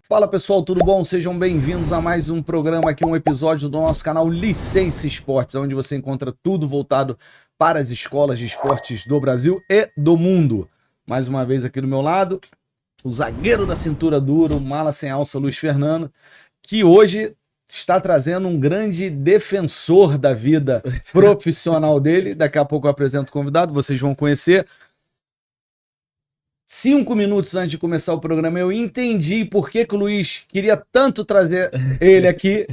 Fala pessoal, tudo bom? Sejam bem-vindos a mais um programa aqui, um episódio do nosso canal Licença Esportes, onde você encontra tudo voltado para as escolas de esportes do Brasil e do mundo. Mais uma vez aqui do meu lado, o zagueiro da cintura dura, o mala sem alça, Luiz Fernando, que hoje está trazendo um grande defensor da vida profissional dele. Daqui a pouco eu apresento o convidado, vocês vão conhecer. 5 minutos antes de começar o programa, eu entendi por que o Luiz queria tanto trazer ele aqui.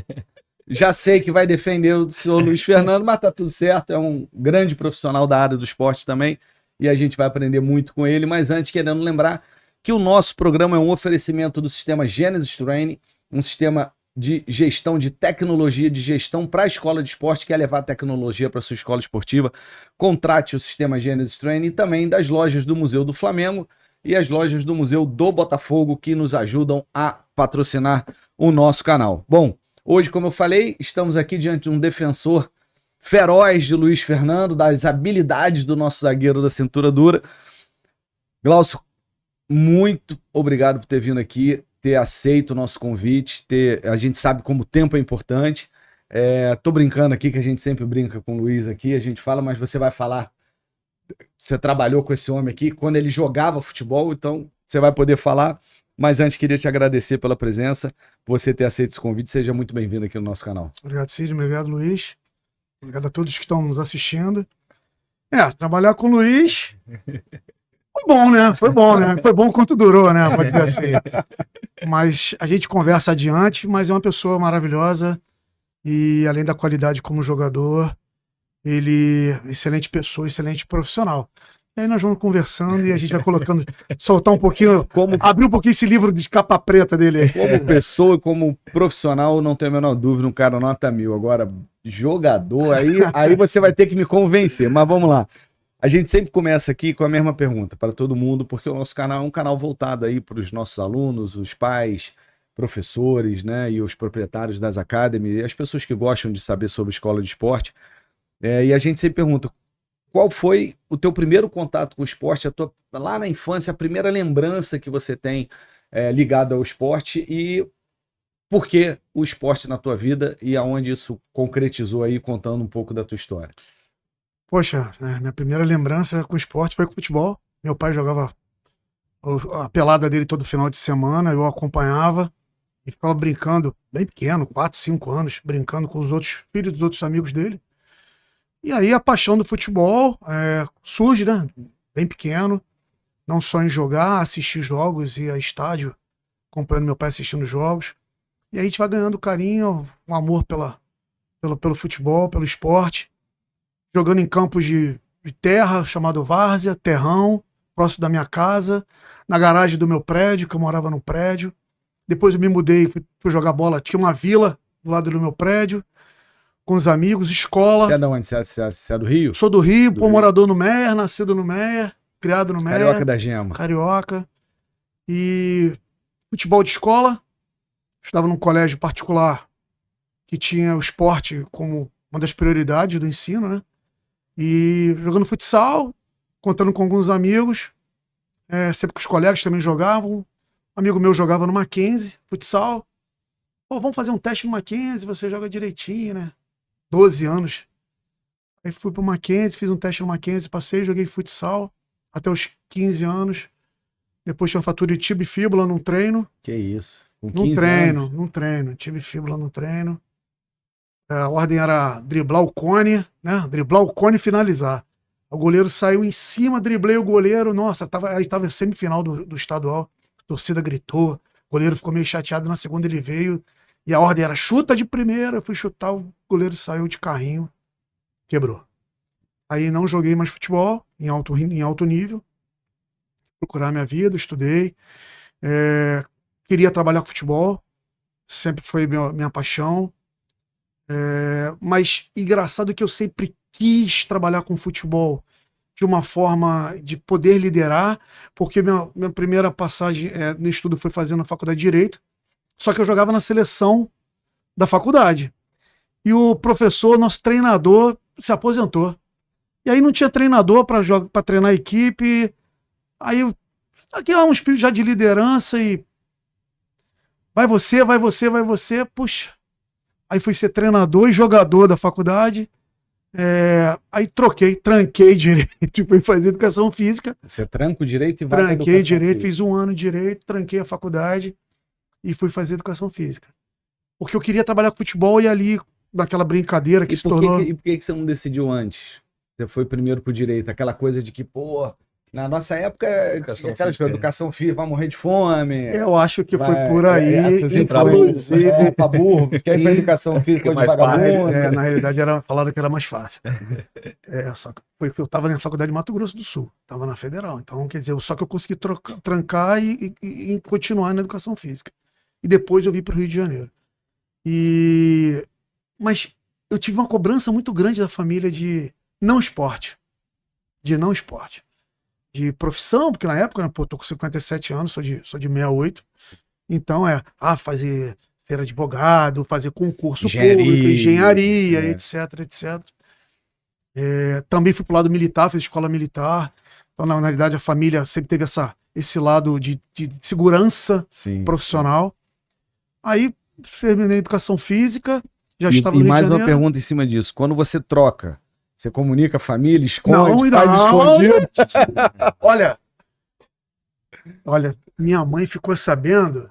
Já sei que vai defender o senhor Luiz Fernando, mas tá tudo certo. É um grande profissional da área do esporte também e a gente vai aprender muito com ele. Mas antes, querendo lembrar que o nosso programa é um oferecimento do sistema Genesis Training, um sistema de gestão de tecnologia, de gestão para a escola de esporte, que é levar tecnologia para a sua escola esportiva. Contrate o sistema Genesis Training e também das lojas do Museu do Flamengo e as lojas do Museu do Botafogo, que nos ajudam a patrocinar o nosso canal. Bom, hoje, como eu falei, estamos aqui diante de um defensor feroz de Luiz Fernando, das habilidades do nosso zagueiro da cintura dura. Glaucio, muito obrigado por ter vindo aqui, ter aceito o nosso convite, a gente sabe como o tempo é importante. Tô brincando aqui, que a gente sempre brinca com o Luiz aqui, a gente fala, mas você vai falar. Você trabalhou com esse homem aqui quando ele jogava futebol, então você vai poder falar. Mas antes, queria te agradecer pela presença, você ter aceito esse convite. Seja muito bem-vindo aqui no nosso canal. Obrigado, Cid. Obrigado, Luiz. Obrigado a todos que estão nos assistindo. Trabalhar com o Luiz foi bom, né? Foi bom, né? Foi bom quanto durou, né? Pode dizer assim. Mas a gente conversa adiante, mas é uma pessoa maravilhosa e, além da qualidade como jogador, ele excelente pessoa, excelente profissional. E aí nós vamos conversando e a gente vai colocando, soltar um pouquinho, abrir um pouquinho esse livro de capa preta dele aí. Como pessoa e como profissional, não tenho a menor dúvida, um cara nota 1000. Agora, jogador, aí você vai ter que me convencer, mas vamos lá. A gente sempre começa aqui com a mesma pergunta para todo mundo, porque o nosso canal é um canal voltado aí para os nossos alunos, os pais, professores, né, e os proprietários das academies, e as pessoas que gostam de saber sobre escola de esporte. E a gente sempre pergunta, qual foi o teu primeiro contato com o esporte, lá na infância, a primeira lembrança que você tem ligada ao esporte e por que o esporte na tua vida e aonde isso concretizou aí, contando um pouco da tua história. Poxa, minha primeira lembrança com o esporte foi com o futebol. Meu pai jogava a pelada dele todo final de semana, eu acompanhava e ficava brincando, bem pequeno, 4, 5 anos, brincando com os outros filhos dos outros amigos dele. E aí a paixão do futebol surge, né? Bem pequeno, não só em jogar, assistir jogos, ir a estádio, acompanhando meu pai assistindo jogos. E aí a gente vai ganhando carinho, um amor pelo futebol, pelo esporte, jogando em campos de terra, chamado várzea, terrão, próximo da minha casa, na garagem do meu prédio, que eu morava no prédio. Depois eu me mudei, fui jogar bola, tinha uma vila do lado do meu prédio, com os amigos, escola. Você é de onde? Você é do Rio? Sou do Rio, morador no Meier, nascido no Meier, criado no Meier. Carioca da Gema. Carioca. E futebol de escola. Estudava num colégio particular que tinha o esporte como uma das prioridades do ensino, né? E jogando futsal, contando com alguns amigos, sempre que os colegas também jogavam. Um amigo meu jogava no Mackenzie, futsal. Pô, vamos fazer um teste no Mackenzie, você joga direitinho, né? 12 anos. Aí fui pro Mackenzie, fiz um teste no Mackenzie, passei, joguei futsal até os 15 anos. Depois tinha uma fratura de tibia e fíbula num treino. Que isso? Com 15 anos? Num treino. Tibia e fíbula no treino. A ordem era driblar o cone, né? Driblar o cone e finalizar. O goleiro saiu em cima, driblei o goleiro. Nossa, aí tava semifinal do estadual. A torcida gritou. O goleiro ficou meio chateado. Na segunda ele veio. E a ordem era chuta de primeira. Eu fui chutar, o goleiro saiu de carrinho. Quebrou. Aí não joguei mais futebol em alto nível. Procurar minha vida, estudei. Queria trabalhar com futebol. Sempre foi minha paixão. Mas engraçado que eu sempre quis trabalhar com futebol de uma forma de poder liderar, porque minha primeira passagem no estudo foi fazendo na faculdade de Direito, só que eu jogava na seleção da faculdade. E o professor, nosso treinador, se aposentou. E aí não tinha treinador para treinar a equipe. Aí aqui é um espírito já de liderança e vai você, vai você, vai você. Puxa. Aí fui ser treinador e jogador da faculdade. Aí tranquei direito e fui fazer educação física. Você tranca o direito e vai pra Tranquei educação direito, física. fiz 1 ano de direito, tranquei a faculdade e fui fazer educação física. Porque eu queria trabalhar com futebol e ali, naquela brincadeira que E se por que, tornou... e por que você não decidiu antes? Você foi primeiro pro direito, aquela coisa de que, pô, na nossa época, Educação aquela física, educação física, vai morrer de fome. Eu acho que foi vai- por aí, essas inclusive... pra burro, quer ir pra educação física de mais vagabundo. Na realidade, falaram que era mais fácil. Só que foi que eu estava na faculdade de Mato Grosso do Sul, estava na Federal. Então, quer dizer, só que eu consegui trancar e continuar na educação física. E depois eu vim para o Rio de Janeiro. Mas eu tive uma cobrança muito grande da família de não esporte. De profissão, porque na época, né, pô, tô com 57 anos, sou de 68. Então fazer ser advogado, fazer concurso público, engenharia, etc, etc. Também fui pro lado militar, fiz escola militar. Então, na realidade, a família sempre teve esse lado de segurança profissional. Aí, terminei educação física, já estava no Rio de mais Janeiro. uma pergunta em cima disso. Quando você troca, você comunica a família, esconde, Não, faz escondido? Olha, minha mãe ficou sabendo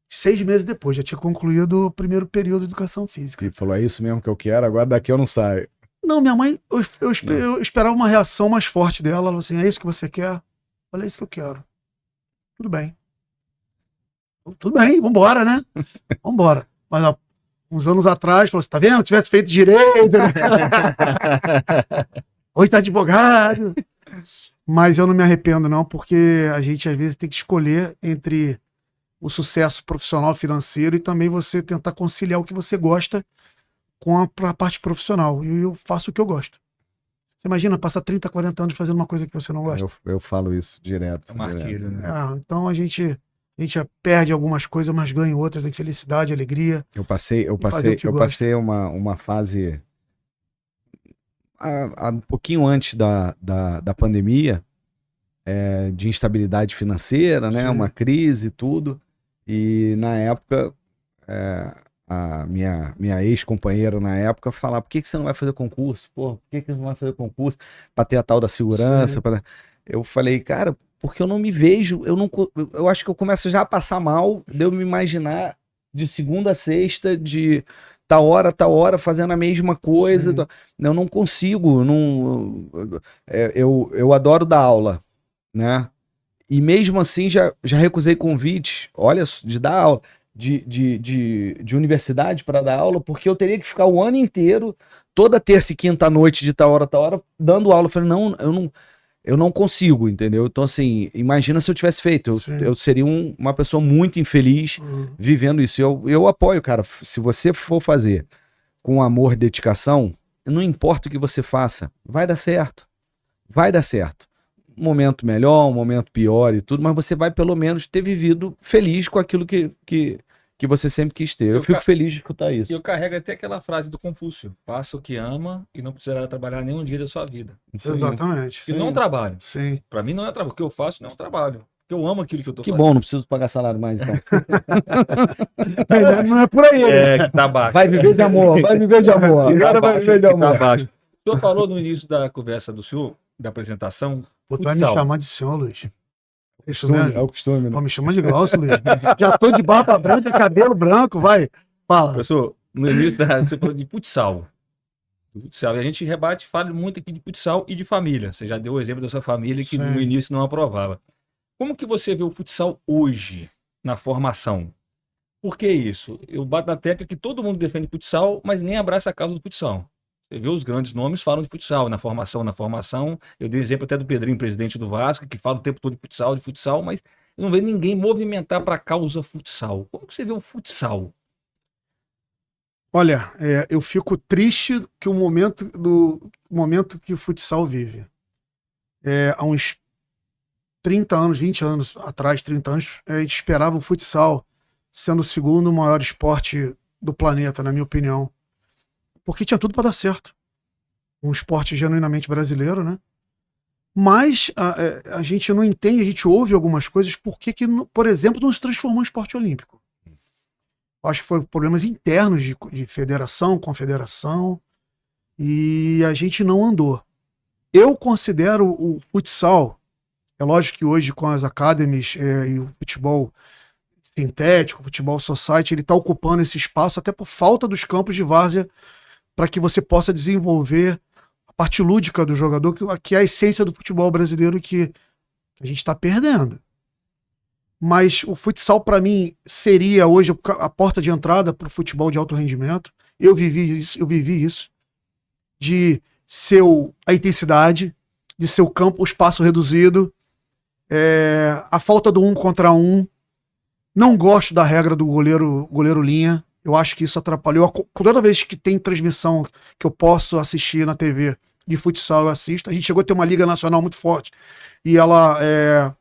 6 meses depois, já tinha concluído o primeiro período de educação física. E falou, é isso mesmo que eu quero, agora daqui eu não saio. Não, minha mãe, eu esperava uma reação mais forte dela. Ela falou assim, é isso que você quer? Eu falei, é isso que eu quero. Tudo bem, vambora, né? Vambora. Mas ó, uns anos atrás, falou assim, tá vendo? Se tivesse feito direito, né? Hoje tá advogado. Mas eu não me arrependo, não, porque a gente às vezes tem que escolher entre o sucesso profissional financeiro e também você tentar conciliar o que você gosta com a parte profissional. E eu faço o que eu gosto. Você imagina passar 30, 40 anos fazendo uma coisa que você não gosta? Eu falo isso direto. É martírio, né? Então a gente perde algumas coisas, mas ganha outras, tem felicidade, alegria. Eu passei uma fase um pouquinho antes da pandemia, de instabilidade financeira, né? Sim. Uma crise e tudo. E na época, a minha ex-companheira na época falava, por que você não vai fazer concurso? Pô, por que você não vai fazer concurso? Para ter a tal da segurança. Eu falei, cara, porque eu não me vejo, eu acho que eu começo já a passar mal de eu me imaginar de segunda a sexta, de tal hora, fazendo a mesma coisa. Eu não consigo, eu adoro dar aula, né? E mesmo assim já recusei convites, olha, de dar aula, de universidade para dar aula, porque eu teria que ficar o ano inteiro, toda terça e quinta à noite, de tal hora, dando aula. Eu falei, eu não consigo, entendeu? Então, assim, imagina se eu tivesse feito. Eu seria uma pessoa muito infeliz vivendo isso. Eu apoio, cara. Se você for fazer com amor e dedicação, não importa o que você faça, vai dar certo. Vai dar certo. Um momento melhor, um momento pior e tudo, mas você vai pelo menos ter vivido feliz com aquilo que você sempre quis ter. Eu fico feliz de escutar isso. E eu carrego até aquela frase do Confúcio: faça o que ama e não precisará trabalhar nenhum dia da sua vida. Exatamente. Porque não é um trabalho. Sim. Pra mim não é trabalho. O que eu faço não é um trabalho. Porque eu amo aquilo que eu tô Que fazendo. bom, não preciso pagar salário mais, então. Não é por aí, né? Que tá baixo. Vai viver de amor, vai viver de amor. Tá Agora vai baixo, viver de que tá amor. baixo. O senhor falou no início da conversa do senhor, da apresentação, Tu vai me futsal. chamar de senhor, Luiz. Isso É mesmo? o costume, né? Pô, me chama de Glaucio, Luiz. Já tô de barba branca, cabelo branco, vai. Fala. Professor, no início você falou de futsal. Futsal. E a gente fala muito aqui de futsal e de família. Você já deu o exemplo da sua família que no início não aprovava. Como que você vê o futsal hoje na formação? Por que isso? Eu bato na tecla que todo mundo defende futsal, mas nem abraça a causa do futsal. Você vê os grandes nomes falam de futsal, na formação. Eu dei exemplo até do Pedrinho, presidente do Vasco, que fala o tempo todo de futsal, mas eu não vejo ninguém movimentar para a causa futsal. Como que você vê o futsal? Olha, eu fico triste que o momento que o futsal vive. Há uns 30 anos, 20 anos atrás, 30 anos, a gente esperava o futsal sendo o segundo maior esporte do planeta, na minha opinião. Porque tinha tudo para dar certo. Um esporte genuinamente brasileiro, né? Mas a gente não entende, a gente ouve algumas coisas, por que, por exemplo, não se transformou em esporte olímpico. Acho que foram problemas internos de federação, confederação, e a gente não andou. Eu considero o futsal, é lógico que hoje com as academies e o futebol sintético, o futebol society, ele está ocupando esse espaço até por falta dos campos de várzea para que você possa desenvolver a parte lúdica do jogador, que é a essência do futebol brasileiro que a gente está perdendo. Mas o futsal, para mim, seria hoje a porta de entrada para o futebol de alto rendimento. Eu vivi isso. De ser a intensidade, de ser o campo, o espaço reduzido, a falta do 1 contra 1. Não gosto da regra do goleiro linha. Eu acho que isso atrapalhou. Toda vez que tem transmissão que eu posso assistir na TV de futsal, eu assisto. A gente chegou a ter uma liga nacional muito forte e ela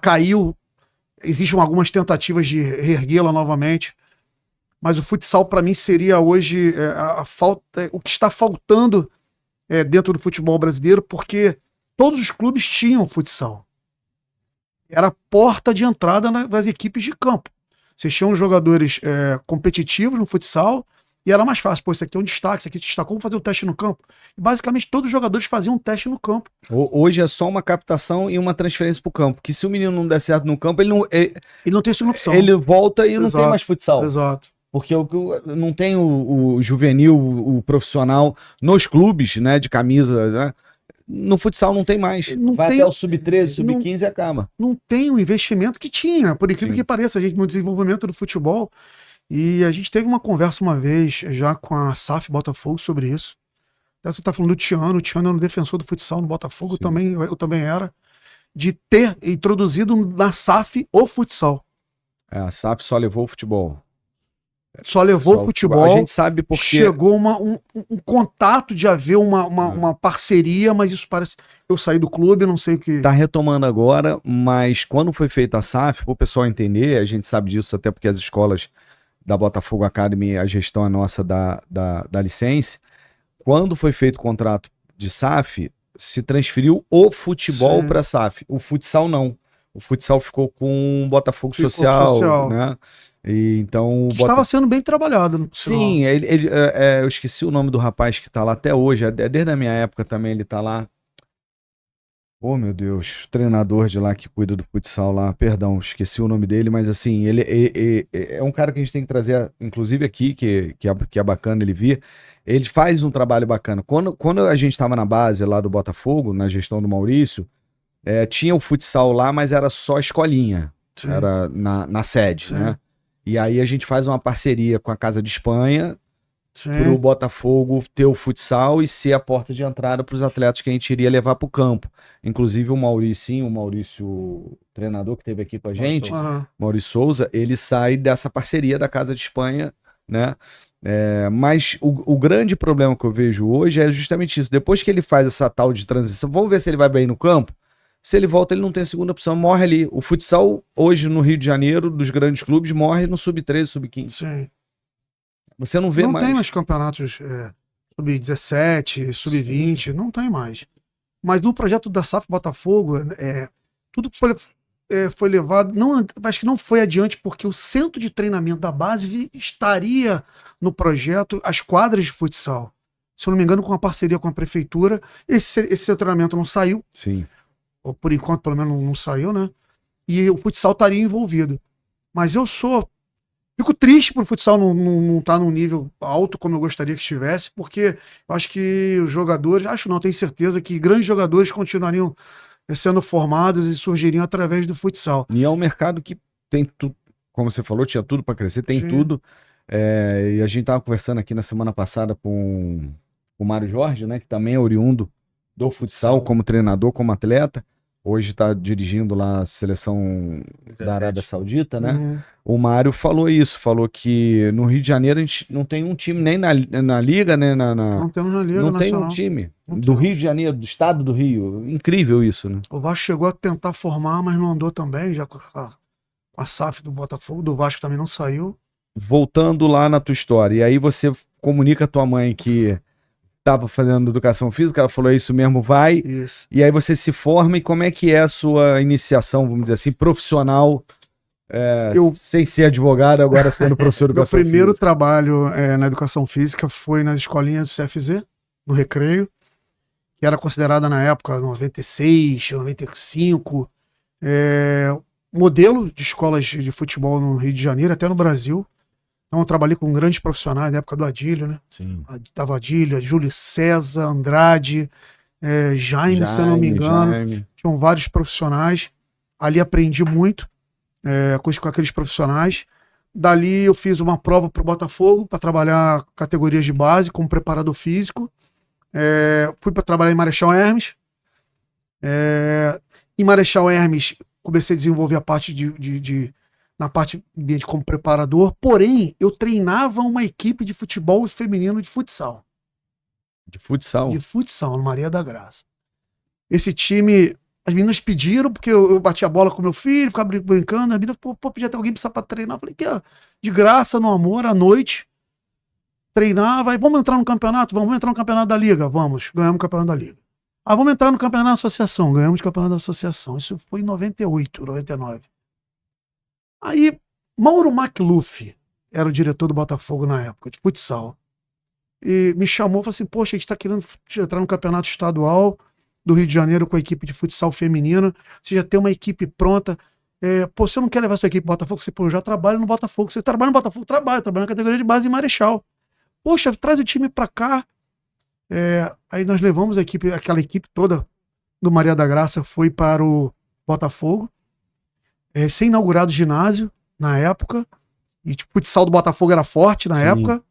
caiu. Existem algumas tentativas de reerguê-la novamente. Mas o futsal, para mim, seria hoje o que está faltando dentro do futebol brasileiro, porque todos os clubes tinham futsal. Era a porta de entrada das equipes de campo. Vocês tinham jogadores competitivos no futsal e era mais fácil. Pô, isso aqui é um destaque, isso aqui destacou, vamos fazer um teste no campo. E basicamente todos os jogadores faziam um teste no campo. Hoje é só uma captação e uma transferência pro campo. Que se o menino não der certo no campo, ele não tem segunda opção. Ele volta e não tem mais futsal. Exato. Porque não tem o juvenil, o profissional nos clubes, né, de camisa, né? No futsal não tem mais. Vai até o sub-13, sub-15 e acaba. Não tem o investimento que tinha, por incrível que pareça, a gente no desenvolvimento do futebol. E a gente teve uma conversa uma vez já com a SAF Botafogo sobre isso. Você tá falando do Tiano, o Tiano era um defensor do futsal no Botafogo, eu também era, de ter introduzido na SAF o futsal. A SAF só levou o futebol. Só levou o futebol. A gente sabe porque chegou um contato de haver uma parceria, mas isso parece. Eu saí do clube, não sei o que. Tá retomando agora, mas quando foi feita a SAF, para o pessoal entender, a gente sabe disso até porque as escolas da Botafogo Academy, a gestão é nossa da licença. Quando foi feito o contrato de SAF, se transferiu o futebol para a SAF. O futsal não. O futsal ficou com o Botafogo Social, né? E então estava sendo bem trabalhado. Sim, eu esqueci o nome do rapaz que tá lá até hoje, desde a minha época também ele tá lá. Oh, meu Deus, treinador de lá que cuida do futsal lá, perdão, esqueci o nome dele, mas assim, ele é um cara que a gente tem que trazer, inclusive aqui, que é bacana ele vir. Ele faz um trabalho bacana. Quando a gente estava na base lá do Botafogo, na gestão do Maurício, tinha o futsal lá, mas era só escolinha, sim, era na sede, sim, né? E aí a gente faz uma parceria com a Casa de Espanha para o Botafogo ter o futsal e ser a porta de entrada para os atletas que a gente iria levar para o campo. Inclusive o Maurício, treinador que esteve aqui com a gente, Maurício Souza, ele sai dessa parceria da Casa de Espanha, né? Mas o grande problema que eu vejo hoje é justamente isso. Depois que ele faz essa tal de transição, vamos ver se ele vai bem no campo. Se ele volta, ele não tem segunda opção, morre ali. O futsal, hoje no Rio de Janeiro, dos grandes clubes, morre no sub-13, sub-15. Sim. Você não vê mais. Não tem mais campeonatos sub-17, sub-20, não tem mais. Mas no projeto da SAF Botafogo, tudo foi levado, acho que não foi adiante, porque o centro de treinamento da base estaria no projeto, as quadras de futsal. Se eu não me engano, com uma parceria com a prefeitura, esse treinamento não saiu. Sim. Ou por enquanto, pelo menos, não saiu, né? E o futsal estaria envolvido. Mas fico triste por o futsal não estar num nível alto como eu gostaria que estivesse, porque eu acho que os jogadores, tenho certeza que grandes jogadores continuariam sendo formados e surgiriam através do futsal. E é um mercado que tem tudo, como você falou, tinha tudo para crescer, tem tudo. E a gente estava conversando aqui na semana passada com o Mário Jorge, né, que também é oriundo do futsal, como treinador, como atleta. Hoje está dirigindo lá a seleção da Arábia Saudita, né? Uhum. O Mário falou isso, falou que no Rio de Janeiro a gente não tem um time nem na Liga, né? Não temos na Liga não Nacional. Tem um time do Rio de Janeiro, do estado do Rio. Incrível isso, né? O Vasco chegou a tentar formar, mas não andou também, já com a SAF do Botafogo, do Vasco também não saiu. Voltando lá na tua história, e aí você comunica a tua mãe que estava fazendo educação física, ela falou, é isso mesmo, vai. Isso. E aí você se forma, e como é que é a sua iniciação, vamos dizer assim, profissional sem ser advogado, agora sendo professor de Meu educação primeiro física. trabalho na educação física foi nas escolinhas do CFZ, no Recreio, que era considerada na época 96, 95, modelo de escolas de futebol no Rio de Janeiro, até no Brasil. Então eu trabalhei com grandes profissionais na época do Adílio, né? Sim. Tava Adílio, Júlio César, Andrade, Jaime, se eu não me engano. Jaime. Tinham vários profissionais. Ali aprendi muito com aqueles profissionais. Dali eu fiz uma prova para o Botafogo para trabalhar categorias de base como preparador físico. Fui para trabalhar em Marechal Hermes. Em Marechal Hermes comecei a desenvolver a parte na parte de como preparador. Porém, eu treinava uma equipe de futebol feminino de futsal. De futsal? De futsal, no Maria da Graça. Esse time, as meninas pediram, porque eu bati a bola com meu filho, ficava brincando, as meninas, podia ter alguém pra treinar. Eu falei, que de graça, no amor, à noite, treinava, vamos entrar no campeonato? Vamos entrar no campeonato da Liga? Vamos, ganhamos o campeonato da Liga. Vamos entrar no campeonato da associação, ganhamos o campeonato da associação. Isso foi em 98, 99. Aí, Mauro McLuff era o diretor do Botafogo na época, de futsal. E me chamou e falou assim, poxa, a gente tá querendo entrar no campeonato estadual do Rio de Janeiro com a equipe de futsal feminina, você já tem uma equipe pronta, você não quer levar sua equipe pro Botafogo? Você, eu já trabalho no Botafogo. Você trabalha no Botafogo? Trabalho na categoria de base em Marechal. Poxa, traz o time pra cá. Aí nós levamos aquela equipe toda do Maria da Graça, foi para o Botafogo, sem inaugurado ginásio na época, e tipo, o futsal do Botafogo era forte na época,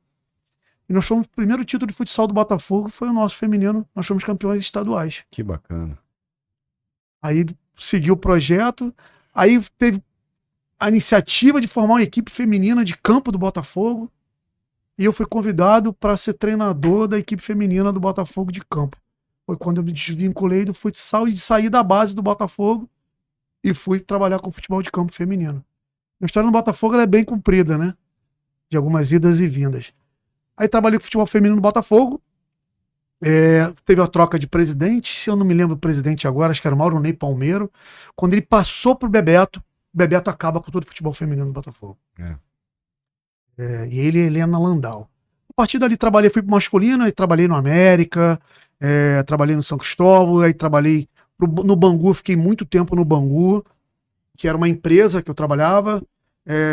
e nós fomos, o primeiro título de futsal do Botafogo foi o nosso feminino, nós fomos campeões estaduais. Que bacana. Aí seguiu o projeto, aí teve a iniciativa de formar uma equipe feminina de campo do Botafogo, e eu fui convidado para ser treinador da equipe feminina do Botafogo de campo. Foi quando eu me desvinculei do futsal e saí da base do Botafogo e fui trabalhar com futebol de campo feminino. A história no Botafogo ela é bem comprida, né? De algumas idas e vindas. Aí trabalhei com futebol feminino no Botafogo. Teve a troca de presidente, se eu não me lembro do presidente agora, acho que era o Mauro Ney Palmeiro. Quando ele passou pro Bebeto, o Bebeto acaba com todo o futebol feminino no Botafogo. E ele e Helena Landau. A partir dali fui pro masculino, aí trabalhei no América, trabalhei no São Cristóvão, aí trabalhei no Bangu, fiquei muito tempo no Bangu, que era uma empresa que eu trabalhava,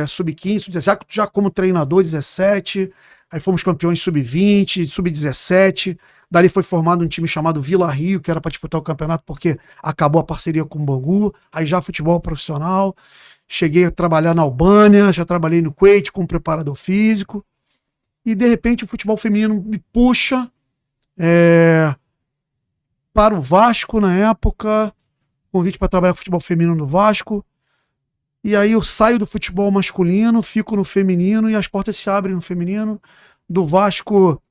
sub-15, sub-17, já como treinador, 17, aí fomos campeões sub-20, sub-17, dali foi formado um time chamado Vila Rio, que era para disputar o campeonato, porque acabou a parceria com o Bangu, aí já futebol profissional, cheguei a trabalhar na Albânia, já trabalhei no Kuwait como preparador físico, e de repente o futebol feminino me puxa para o Vasco na época, convite para trabalhar com futebol feminino no Vasco, e aí eu saio do futebol masculino, fico no feminino e as portas se abrem no feminino. Do Vasco,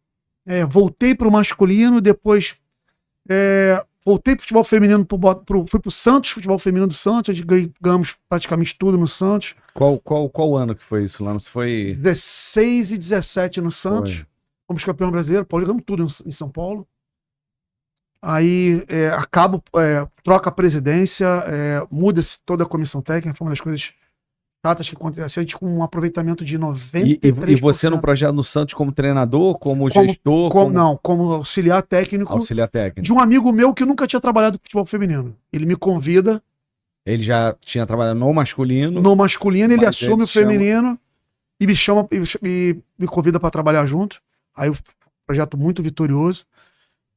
voltei para o masculino, depois voltei para o futebol feminino, fui para o Santos, futebol feminino do Santos, ganhamos praticamente tudo no Santos. Qual ano que foi isso lá? Você foi 16 e 17 no Santos. Foi. Fomos campeão brasileiro, ganhamos tudo em São Paulo. Aí troca a presidência, muda-se toda a comissão técnica, foi uma das coisas chatas que aconteceu. A gente com um aproveitamento de 93%. E você no projeto no Santos como treinador, como gestor? Não, como auxiliar técnico. Auxiliar técnico. De um amigo meu que nunca tinha trabalhado com futebol feminino. Ele me convida. Ele já tinha trabalhado no masculino. No masculino, ele assume o feminino e me chama e me convida para trabalhar junto. Aí o projeto muito vitorioso.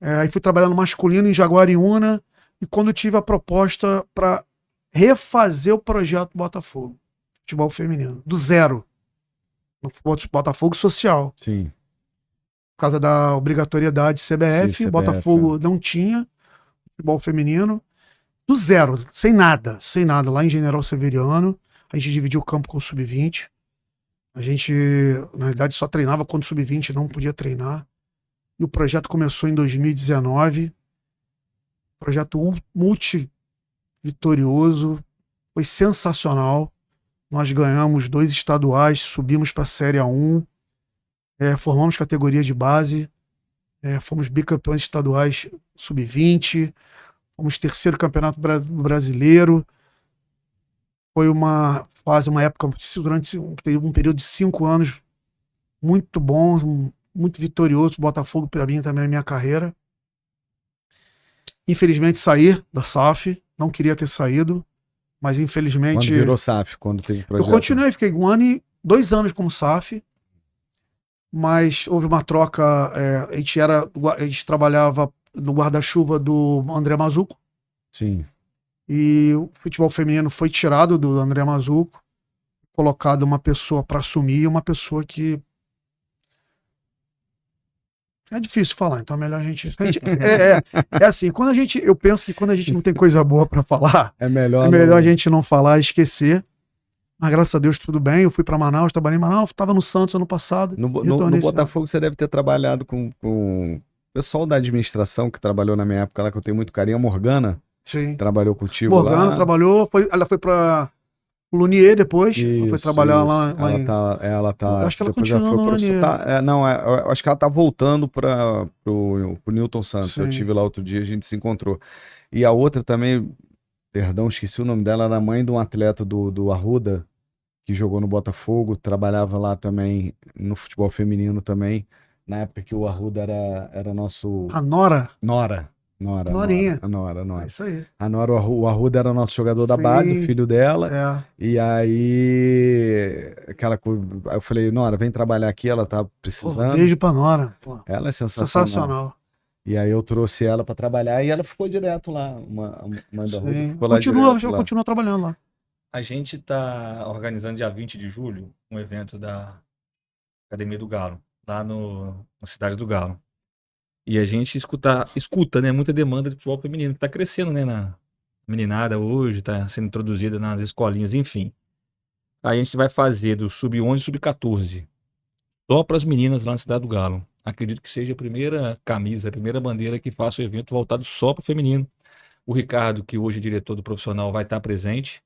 Aí fui trabalhar no masculino em Jaguariúna, e quando eu tive a proposta para refazer o projeto Botafogo, futebol feminino, do zero, no Botafogo social. Sim. Por causa da obrigatoriedade CBF, Sim, CBF, Botafogo não tinha futebol feminino, do zero, sem nada, lá em General Severiano. A gente dividiu o campo com o sub-20. A gente, na verdade, só treinava quando o sub-20 não podia treinar. E o projeto começou em 2019. Projeto multi-vitorioso. Foi sensacional. Nós ganhamos 2 estaduais, subimos para a Série A1. Formamos categoria de base. Fomos bicampeões estaduais sub-20. Fomos terceiro campeonato brasileiro. Foi uma fase, uma época, durante um período de 5 anos, muito bom, muito vitorioso. Botafogo para mim também na minha carreira. Infelizmente saí da SAF, não queria ter saído, mas infelizmente... Quando virou SAF, quando teve projeto? Eu continuei, fiquei 2 anos como SAF, mas houve uma troca, a gente trabalhava no guarda-chuva do André Mazuco. Sim. E o futebol feminino foi tirado do André Mazuco, colocado uma pessoa para assumir, uma pessoa que é difícil falar, então é melhor a gente é assim, eu penso que quando a gente não tem coisa boa para falar, é melhor a gente não falar e esquecer. Mas graças a Deus tudo bem, eu fui para Manaus, trabalhei em Manaus, estava no Santos ano passado. No Botafogo você deve ter trabalhado com o pessoal da administração que trabalhou na minha época lá, que eu tenho muito carinho, a Morgana. Sim. Trabalhou contigo Morgana lá. Trabalhou, ela foi para Lunier depois, Isso, foi trabalhar lá ela tá. Acho que ela continua no Lunier. Eu acho que ela tá voltando pro Newton Santos. Sim. Eu tive lá outro dia, a gente se encontrou. E a outra também, perdão, esqueci o nome dela, era a mãe de um atleta do Arruda, que jogou no Botafogo, trabalhava lá também no futebol feminino também, na época que o Arruda era nosso... A Nora? Norinha. Nora. É isso aí. A Nora, o Arruda era nosso jogador da base, o filho dela. É. E aí, eu falei, Nora, vem trabalhar aqui, ela tá precisando. Beijo pra Nora. Pô. Ela é sensacional. E aí eu trouxe ela pra trabalhar e ela ficou direto lá. Uma mãe da Arruda. Continua trabalhando lá. A gente tá organizando dia 20 de julho um evento da Academia do Galo, lá na Cidade do Galo. E a gente escuta, né, muita demanda de futebol feminino, que tá crescendo, né, na meninada hoje, tá sendo introduzida nas escolinhas, enfim. Aí a gente vai fazer do sub-11 e sub-14, só para as meninas lá na Cidade do Galo. Acredito que seja a primeira camisa, a primeira bandeira que faça o evento voltado só para o feminino. O Ricardo, que hoje é diretor do profissional, vai estar presente.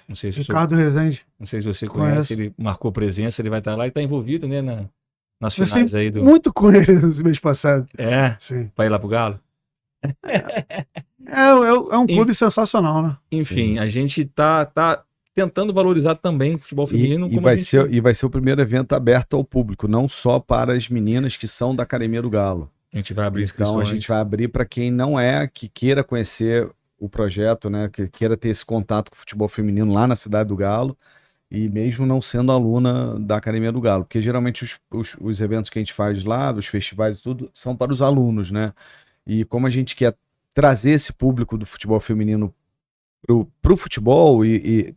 Não sei se Ricardo Rezende. Não sei se você conhece, ele marcou presença, ele vai estar lá e está envolvido, né, nas Eu finais aí do... muito com ele nos meses passados. Sim. Vai ir lá pro Galo? É um clube sensacional, né? Enfim, a gente tá tentando valorizar também o futebol feminino. E vai ser o primeiro evento aberto ao público, não só para as meninas que são da Academia do Galo. A gente vai abrir inscrições. Então a gente vai abrir para quem não que queira conhecer o projeto, né, que queira ter esse contato com o futebol feminino lá na Cidade do Galo, e mesmo não sendo aluna da Academia do Galo, porque geralmente os eventos que a gente faz lá, os festivais e tudo, são para os alunos, né? E como a gente quer trazer esse público do futebol feminino pro futebol e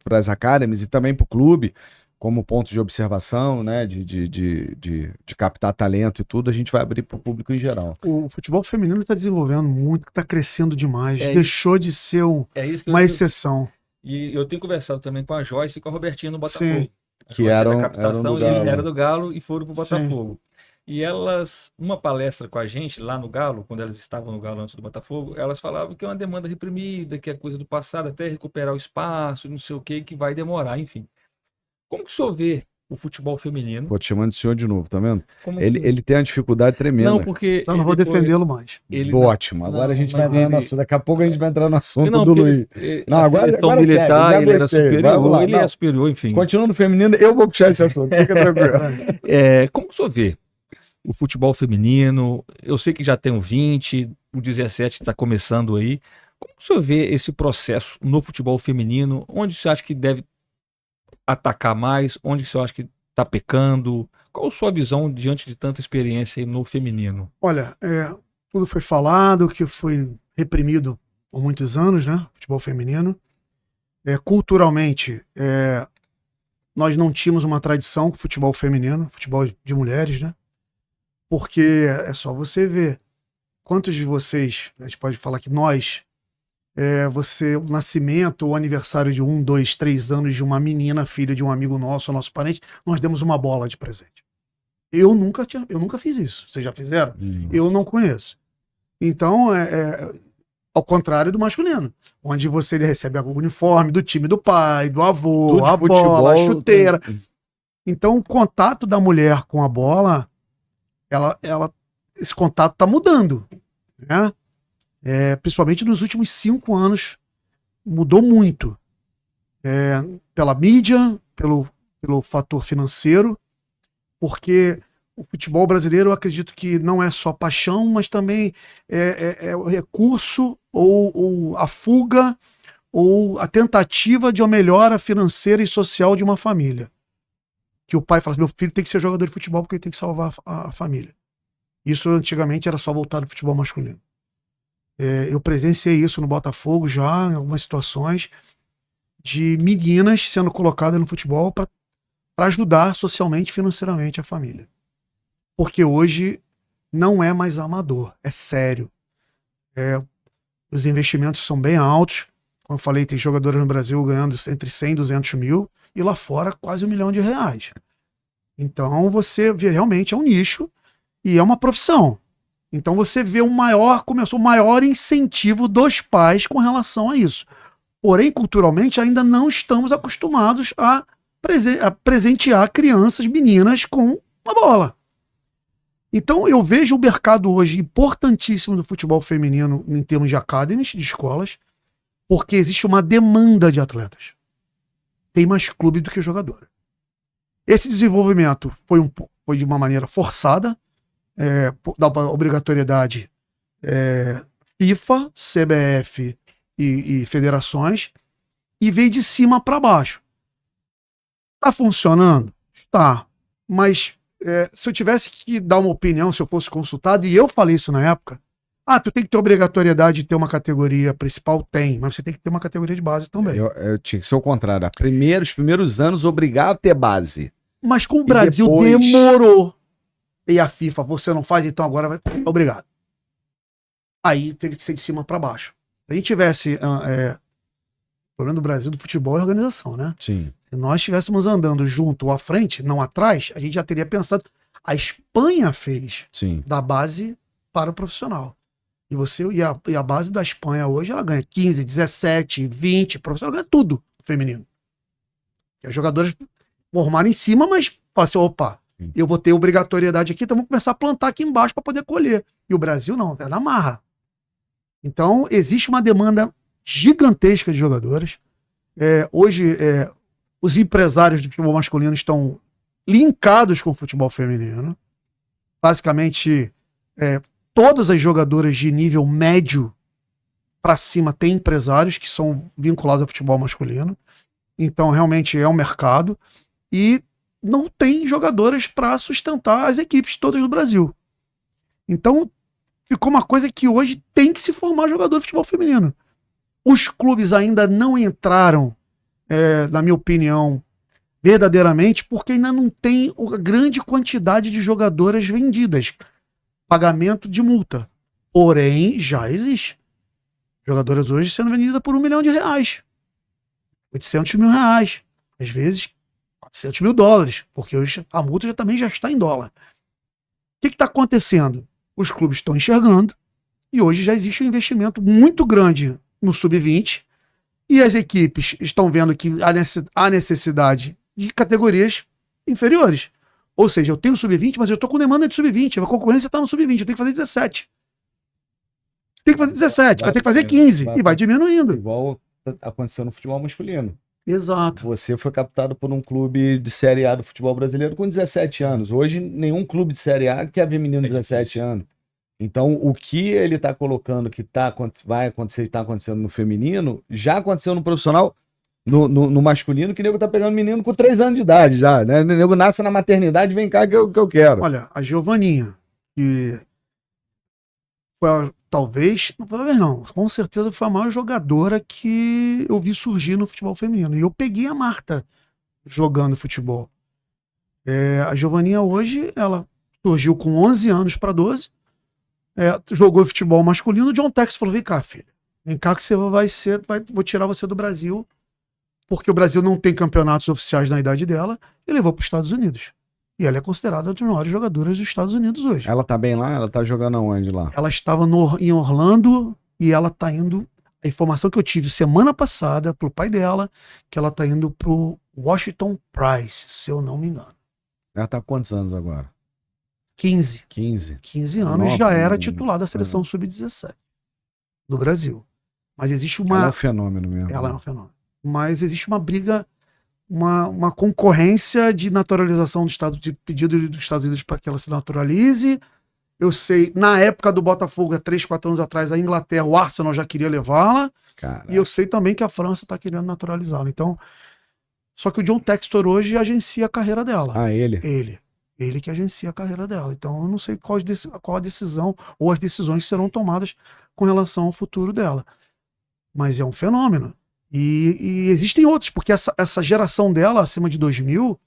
para as academies e também pro clube, como ponto de observação, né, de captar talento e tudo, a gente vai abrir para o público em geral. O futebol feminino está desenvolvendo muito, está crescendo demais, deixou de ser uma exceção. E eu tenho conversado também com a Joyce e com a Robertinha no Botafogo. Sim. Que eram do Galo. Era do Galo e foram pro Botafogo. Sim. E elas, numa palestra com a gente lá no Galo, quando elas estavam no Galo antes do Botafogo, elas falavam que é uma demanda reprimida, que é coisa do passado, até recuperar o espaço, não sei o que vai demorar, enfim. Como que o senhor vê o futebol feminino? Vou te chamando de senhor de novo, tá vendo? Ele tem uma dificuldade tremenda. Não, porque... Eu não vou defendê-lo mais. Ótimo. Agora a gente vai entrar no assunto. Daqui a pouco a gente vai entrar no assunto do Luiz. Não, agora militar, ele era superior, ele é superior, enfim. Continua no feminino, eu vou puxar esse assunto. Fica tranquilo. Como que o senhor vê o futebol feminino? Eu sei que já tem o 20, o 17 está começando aí. Como que o senhor vê esse processo no futebol feminino? Onde você acha que deve atacar mais? Onde você acha que está pecando? Qual a sua visão diante de tanta experiência no feminino? Olha, tudo foi falado, que foi reprimido por muitos anos, né? Futebol feminino. Culturalmente, nós não tínhamos uma tradição com futebol feminino, futebol de mulheres, né? Porque é só você ver quantos de vocês, a gente pode falar que nós, o nascimento ou aniversário de 1, 2, 3 anos de uma menina, filha de um amigo nosso parente, nós demos uma bola de presente. Eu nunca fiz isso. Vocês já fizeram? Eu não conheço. Então, ao contrário do masculino, onde você recebe o uniforme do time do pai, do avô, tudo a bola, a chuteira. Então, o contato da mulher com a bola, esse contato está mudando, né? Principalmente nos últimos 5 anos, mudou muito. pela mídia, pelo fator financeiro, porque o futebol brasileiro, eu acredito que não é só paixão, mas também é o recurso ou a fuga ou a tentativa de uma melhora financeira e social de uma família. Que o pai fala assim, meu filho tem que ser jogador de futebol porque ele tem que salvar a família. Isso antigamente era só voltado ao futebol masculino. Eu presenciei isso no Botafogo já, em algumas situações, de meninas sendo colocadas no futebol para ajudar socialmente e financeiramente a família. Porque hoje não é mais amador, é sério. Os investimentos são bem altos. Como eu falei, tem jogadores no Brasil ganhando entre 100 e 200 mil e lá fora quase R$1 milhão. Então você vê, realmente é um nicho e é uma profissão. Então você vê começou um maior incentivo dos pais com relação a isso. Porém, culturalmente, ainda não estamos acostumados a presentear crianças, meninas, com uma bola. Então, eu vejo o mercado hoje importantíssimo do futebol feminino em termos de academies, de escolas, porque existe uma demanda de atletas. Tem mais clube do que jogadora. Esse desenvolvimento foi de uma maneira forçada, da obrigatoriedade FIFA, CBF e federações, e veio de cima para baixo. Está funcionando? Está. Mas se eu tivesse que dar uma opinião, se eu fosse consultado, e eu falei isso na época, tu tem que ter obrigatoriedade de ter uma categoria principal? Tem, mas você tem que ter uma categoria de base também. Eu tinha que ser o contrário. Os primeiros anos obrigado a ter base. Mas com o Brasil demorou. E a FIFA, você não faz, então agora vai. Obrigado. Aí teve que ser de cima para baixo. Se a gente tivesse. O problema do Brasil do futebol é organização, né? Sim. Se nós estivéssemos andando junto ou à frente, não atrás, a gente já teria pensado. A Espanha fez da base para o profissional. E a base da Espanha hoje, ela ganha 15, 17, 20, profissional ganha tudo feminino. E os jogadores formaram em cima, mas fala assim, opa, eu vou ter obrigatoriedade aqui, então vamos começar a plantar aqui embaixo para poder colher. E o Brasil não, é na marra. Então, existe uma demanda gigantesca de jogadores. Hoje, os empresários de futebol masculino estão linkados com o futebol feminino. Basicamente, todas as jogadoras de nível médio para cima têm empresários que são vinculados ao futebol masculino. Então, realmente é um mercado. E não tem jogadoras para sustentar as equipes todas do Brasil. Então, ficou uma coisa que hoje tem que se formar jogador de futebol feminino. Os clubes ainda não entraram, na minha opinião, verdadeiramente, porque ainda não tem a grande quantidade de jogadoras vendidas. Pagamento de multa. Porém, já existe. Jogadoras hoje sendo vendidas por R$1 milhão. 800 mil reais. Às vezes, $400 mil. Porque hoje a multa também já está em dólar. O que está acontecendo? Os clubes estão enxergando e hoje já existe um investimento muito grande no sub-20 e as equipes estão vendo que há necessidade de categorias inferiores. Ou seja, eu tenho sub-20, mas eu estou com demanda de sub-20. A concorrência está no sub-20, eu tenho que fazer 17. Tem que fazer 17, vai ter que fazer 15 e vai diminuindo. Igual aconteceu no futebol masculino. Exato. Você foi captado por um clube de Série A do futebol brasileiro com 17 anos. Hoje, nenhum clube de Série A quer ver menino de 17 anos. Então, o que ele está colocando que vai acontecer, está acontecendo no feminino, já aconteceu no profissional, no masculino, que o nego tá pegando menino com 3 anos de idade já, né? O nego nasce na maternidade, vem cá que eu quero. Olha, a Giovaninha, que foi talvez não, com certeza foi a maior jogadora que eu vi surgir no futebol feminino. E eu peguei a Marta jogando futebol. A Giovaninha hoje, ela surgiu com 11 anos para 12, jogou futebol masculino. O John Tex falou, vem cá, filha, vem cá que você vou tirar você do Brasil, porque o Brasil não tem campeonatos oficiais na idade dela, e levou para os Estados Unidos. E ela é considerada uma das maiores jogadoras dos Estados Unidos hoje. Ela tá bem lá? Ela tá jogando aonde lá? Ela estava em Orlando e ela tá indo... A informação que eu tive semana passada pro pai dela, que ela tá indo pro Washington Price, se eu não me engano. Ela tá com quantos anos agora? 15. 15 anos, Nova, já era titular da seleção sub-17 do Brasil. Mas existe uma... Ela é um fenômeno mesmo. Ela é um fenômeno. mas existe uma briga, uma concorrência de naturalização do Estado, de pedido dos Estados Unidos para que ela se naturalize. Eu sei, na época do Botafogo, há 3, 4 anos atrás, a Inglaterra, o Arsenal já queria levá-la. Caraca. E eu sei também que a França está querendo naturalizá-la. Então, só que o John Textor hoje agencia a carreira dela. Ah, ele? Ele que agencia a carreira dela. Então, eu não sei qual a decisão ou as decisões que serão tomadas com relação ao futuro dela. Mas é um fenômeno. E existem outros, porque essa geração dela, acima de 2000,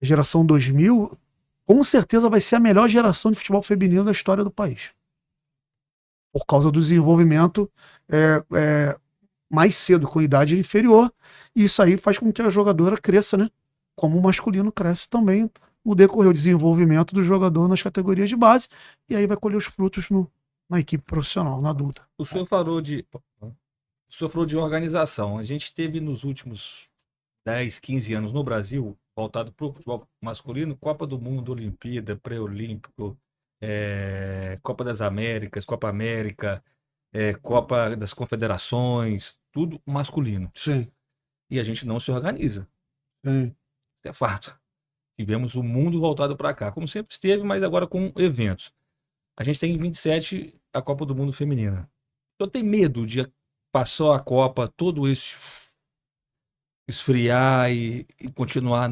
geração 2000, com certeza vai ser a melhor geração de futebol feminino da história do país. Por causa do desenvolvimento mais cedo, com idade inferior. E isso aí faz com que a jogadora cresça, né? Como o masculino cresce também no decorrer do desenvolvimento do jogador nas categorias de base. E aí vai colher os frutos na equipe profissional, na adulta. O senhor falou de organização. A gente teve nos últimos 10, 15 anos no Brasil, voltado para o futebol masculino, Copa do Mundo, Olimpíada, Pré-Olímpico, Copa das Américas, Copa América, Copa das Confederações, tudo masculino. Sim. E a gente não se organiza. Sim. É fato. Tivemos o mundo voltado para cá, como sempre esteve, mas agora com eventos. A gente tem em 27 a Copa do Mundo Feminina. O senhor tem medo de passar a Copa, todo esse esfriar e continuar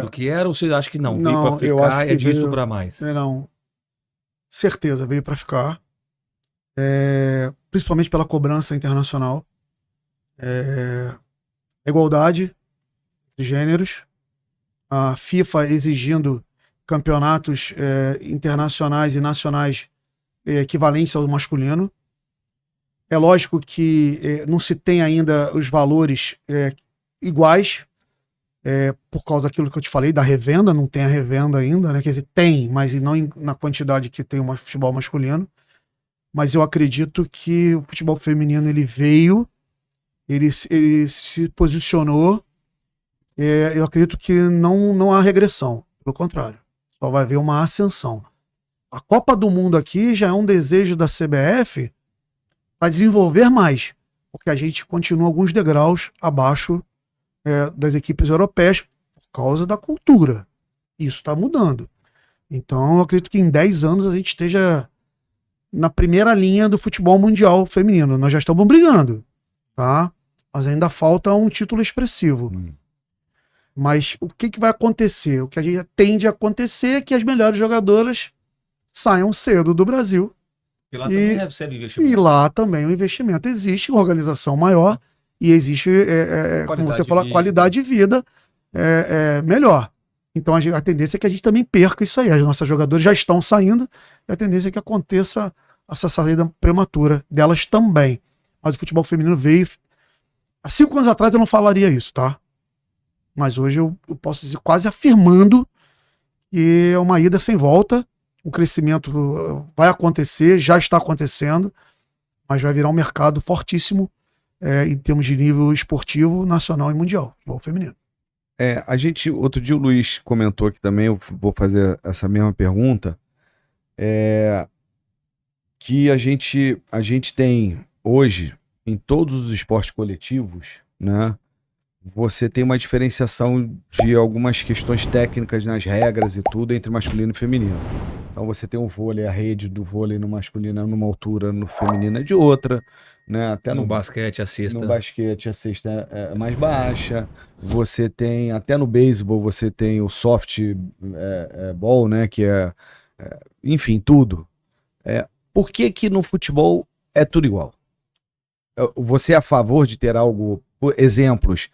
do que era? Ou você acha que não? Veio para ficar e é disso para mais? Não. Certeza, veio para ficar. Principalmente pela cobrança internacional. Igualdade de gêneros. A FIFA exigindo campeonatos internacionais e nacionais equivalentes ao masculino. É lógico que não se tem ainda os valores iguais, por causa daquilo que eu te falei, da revenda, não tem a revenda ainda, né? Quer dizer, tem, mas não na quantidade que tem o futebol masculino. Mas eu acredito que o futebol feminino ele veio, ele se posicionou. Eu acredito que não há regressão, pelo contrário, só vai haver uma ascensão. A Copa do Mundo aqui já é um desejo da CBF para desenvolver mais, porque a gente continua alguns degraus abaixo das equipes europeias por causa da cultura. Isso está mudando. Então eu acredito que em 10 anos a gente esteja na primeira linha do futebol mundial feminino. Nós já estamos brigando, tá? Mas ainda falta um título expressivo. Mas o que vai acontecer? O que a gente tende a acontecer é que as melhores jogadoras saiam cedo do Brasil. E lá também recebe investimento. E lá também o investimento. Existe uma organização maior e existe, como você falou, qualidade de vida melhor. Então a tendência é que a gente também perca isso aí. As nossas jogadoras já estão saindo e a tendência é que aconteça essa saída prematura delas também. Mas o futebol feminino veio... Há 5 anos atrás eu não falaria isso, tá? Mas hoje eu posso dizer, quase afirmando, que é uma ida sem volta. O crescimento vai acontecer, já está acontecendo, mas vai virar um mercado fortíssimo em termos de nível esportivo, nacional e mundial, futebol feminino. Outro dia o Luiz comentou aqui também, eu vou fazer essa mesma pergunta, que a gente tem hoje, em todos os esportes coletivos, né? Você tem uma diferenciação de algumas questões técnicas nas regras e tudo entre masculino e feminino. Então você tem o vôlei, a rede do vôlei no masculino é numa altura, no feminino é de outra, né? Até no basquete a cesta. No basquete a cesta é mais baixa. Você tem, até no beisebol, você tem o soft ball, né? Que enfim, tudo. Por que no futebol é tudo igual? Você é a favor de ter algo, exemplos,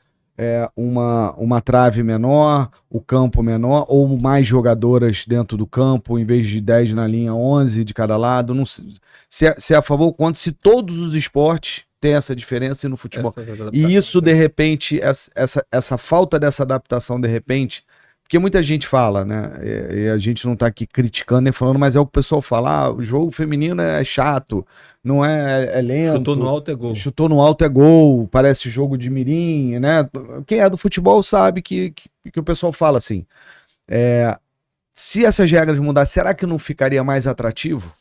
uma trave menor, o campo menor, ou mais jogadoras dentro do campo, em vez de 10 na linha, 11 de cada lado? Não, se é a favor ou contra, se todos os esportes têm essa diferença e no futebol. E isso, de repente, essa falta dessa adaptação, de repente, porque muita gente fala, né? E a gente não tá aqui criticando nem falando, mas é o que o pessoal fala: o jogo feminino é chato, não é lento. Chutou no alto é gol. Chutou no alto é gol, parece jogo de mirim, né? Quem é do futebol sabe que o pessoal fala assim. Se essas regras mudassem, será que não ficaria mais atrativo?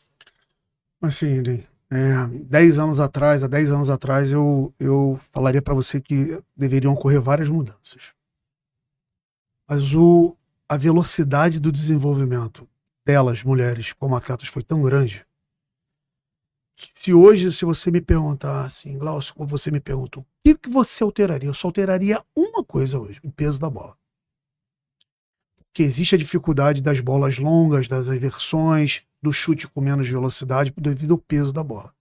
Assim, 10 anos atrás, há 10 anos atrás, eu falaria para você que deveriam ocorrer várias mudanças. Mas a velocidade do desenvolvimento delas, mulheres, como atletas, foi tão grande que se você me perguntar assim, Glaucio, como você me perguntou, o que você alteraria? Eu só alteraria uma coisa hoje, o peso da bola. Porque existe a dificuldade das bolas longas, das inversões, do chute com menos velocidade devido ao peso da bola.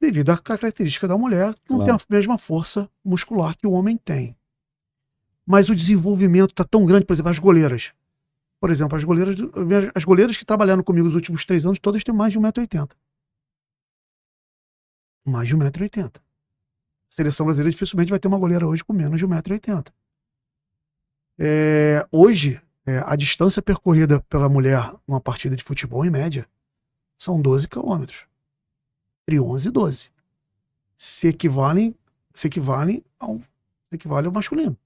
Devido à característica da mulher, que não tem a mesma força muscular que o homem tem. Mas o desenvolvimento está tão grande, por exemplo, as goleiras. Por exemplo, as goleiras que trabalharam comigo nos últimos 3 anos, todas têm mais de 1,80 m. Mais de 1,80 m. A seleção brasileira dificilmente vai ter uma goleira hoje com menos de 1,80 m. Hoje, a distância percorrida pela mulher numa partida de futebol, em média, são 12 quilômetros. Entre 11 e 12. Se equivale ao masculino.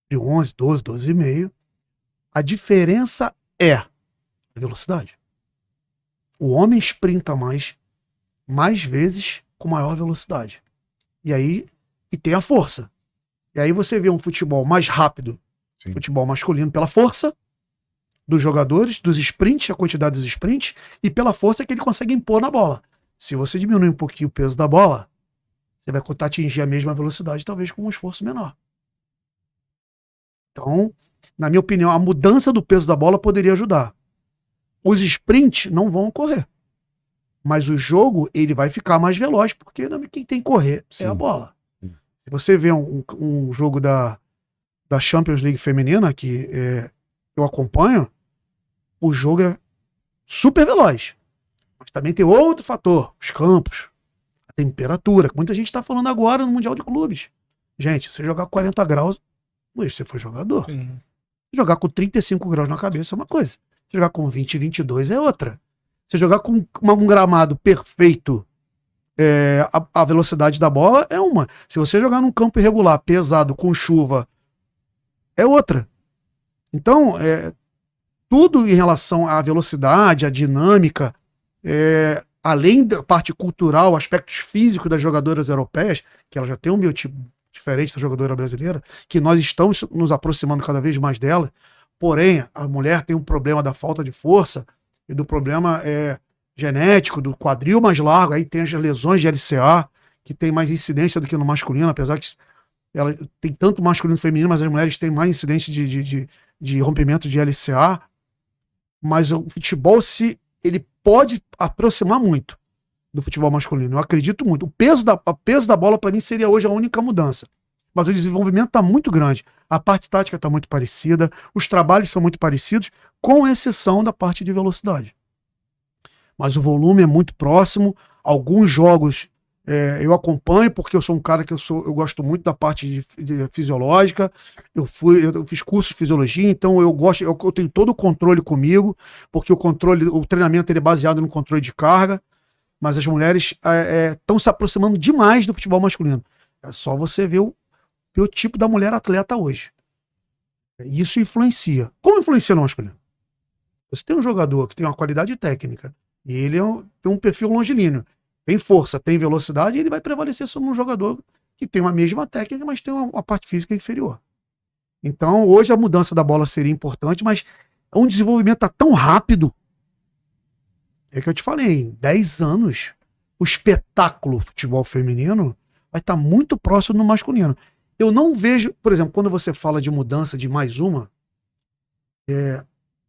Entre 11, 12, 12,5. A diferença é a velocidade. O homem sprinta mais vezes com maior velocidade. E tem a força. E aí você vê um futebol mais rápido, sim, futebol masculino, pela força dos jogadores, dos sprints, a quantidade dos sprints, e pela força que ele consegue impor na bola. Se você diminuir um pouquinho o peso da bola, você vai atingir a mesma velocidade, talvez com um esforço menor. Então, na minha opinião, a mudança do peso da bola poderia ajudar. Os sprints não vão ocorrer. Mas o jogo, ele vai ficar mais veloz, porque quem tem que correr, sim, é a bola. Sim. Se você vê um jogo da Champions League feminina, que eu acompanho, o jogo é super veloz. Mas também tem outro fator, os campos, a temperatura, que muita gente está falando agora no Mundial de Clubes. Gente, você jogar 40 graus, você foi jogador. Sim. Jogar com 35 graus na cabeça é uma coisa. Jogar com 20, 22 é outra. Você jogar com um gramado perfeito, a velocidade da bola é uma. Se você jogar num campo irregular, pesado, com chuva, é outra. Então, tudo em relação à velocidade, à dinâmica, além da parte cultural, aspectos físicos das jogadoras europeias, que elas já têm um biotipo diferente da jogadora brasileira, que nós estamos nos aproximando cada vez mais dela. Porém, a mulher tem um problema da falta de força e do problema genético, do quadril mais largo. Aí tem as lesões de LCA, que tem mais incidência do que no masculino, apesar que ela tem tanto masculino e feminino, mas as mulheres têm mais incidência de rompimento de LCA. Mas o futebol, ele pode aproximar muito do futebol masculino. Eu acredito muito. O peso da bola, para mim, seria hoje a única mudança. Mas o desenvolvimento está muito grande. A parte tática está muito parecida, os trabalhos são muito parecidos, com exceção da parte de velocidade. Mas o volume é muito próximo. Alguns jogos eu acompanho, porque eu sou um cara que eu gosto muito da parte de fisiológica. Eu fiz curso de fisiologia, então eu tenho todo o controle comigo, porque o treinamento ele é baseado no controle de carga. Mas as mulheres estão se aproximando demais do futebol masculino. É só você ver o tipo da mulher atleta hoje. Isso influencia. Como influencia no masculino? Você tem um jogador que tem uma qualidade técnica e ele tem um perfil longilíneo, tem força, tem velocidade, e ele vai prevalecer sobre um jogador que tem uma mesma técnica, mas tem uma parte física inferior. Então, hoje a mudança da bola seria importante, mas um desenvolvimento está tão rápido. É que eu te falei, em 10 anos, o espetáculo futebol feminino vai estar muito próximo do masculino. Eu não vejo, por exemplo, quando você fala de mudança de mais uma,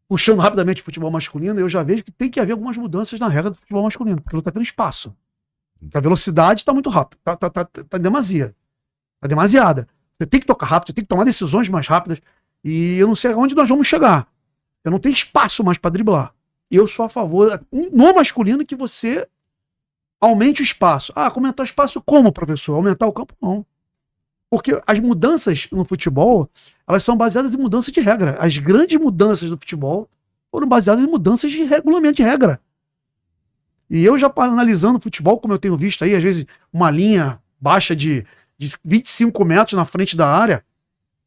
puxando rapidamente o futebol masculino, eu já vejo que tem que haver algumas mudanças na regra do futebol masculino, porque não está tendo espaço. A velocidade está muito rápida, está demasia. Está demasiada. Você tem que tocar rápido, você tem que tomar decisões mais rápidas, e eu não sei aonde nós vamos chegar. Eu não tenho espaço mais para driblar. E eu sou a favor, no masculino, que você aumente o espaço. Aumentar o espaço como, professor? Aumentar o campo? Não. Porque as mudanças no futebol, elas são baseadas em mudanças de regra. As grandes mudanças do futebol foram baseadas em mudanças de regulamento de regra. E eu já analisando o futebol, como eu tenho visto aí, às vezes uma linha baixa de 25 metros na frente da área.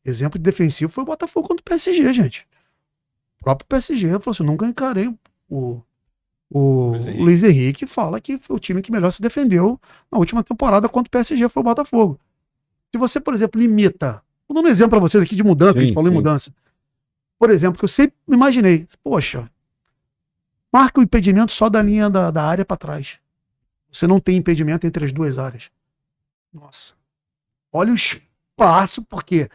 Exemplo de defensivo foi o Botafogo contra o PSG, gente. O próprio PSG falou assim: nunca encarei o O Luiz Henrique fala que foi o time que melhor se defendeu na última temporada contra o PSG, foi o Botafogo. Se você, por exemplo, limita, vou dar um exemplo para vocês aqui de mudança, a gente falou em mudança. Por exemplo, que eu sempre me imaginei, poxa, marca o impedimento só da linha da área para trás. Você não tem impedimento entre as duas áreas. Nossa. Olha o espaço, porque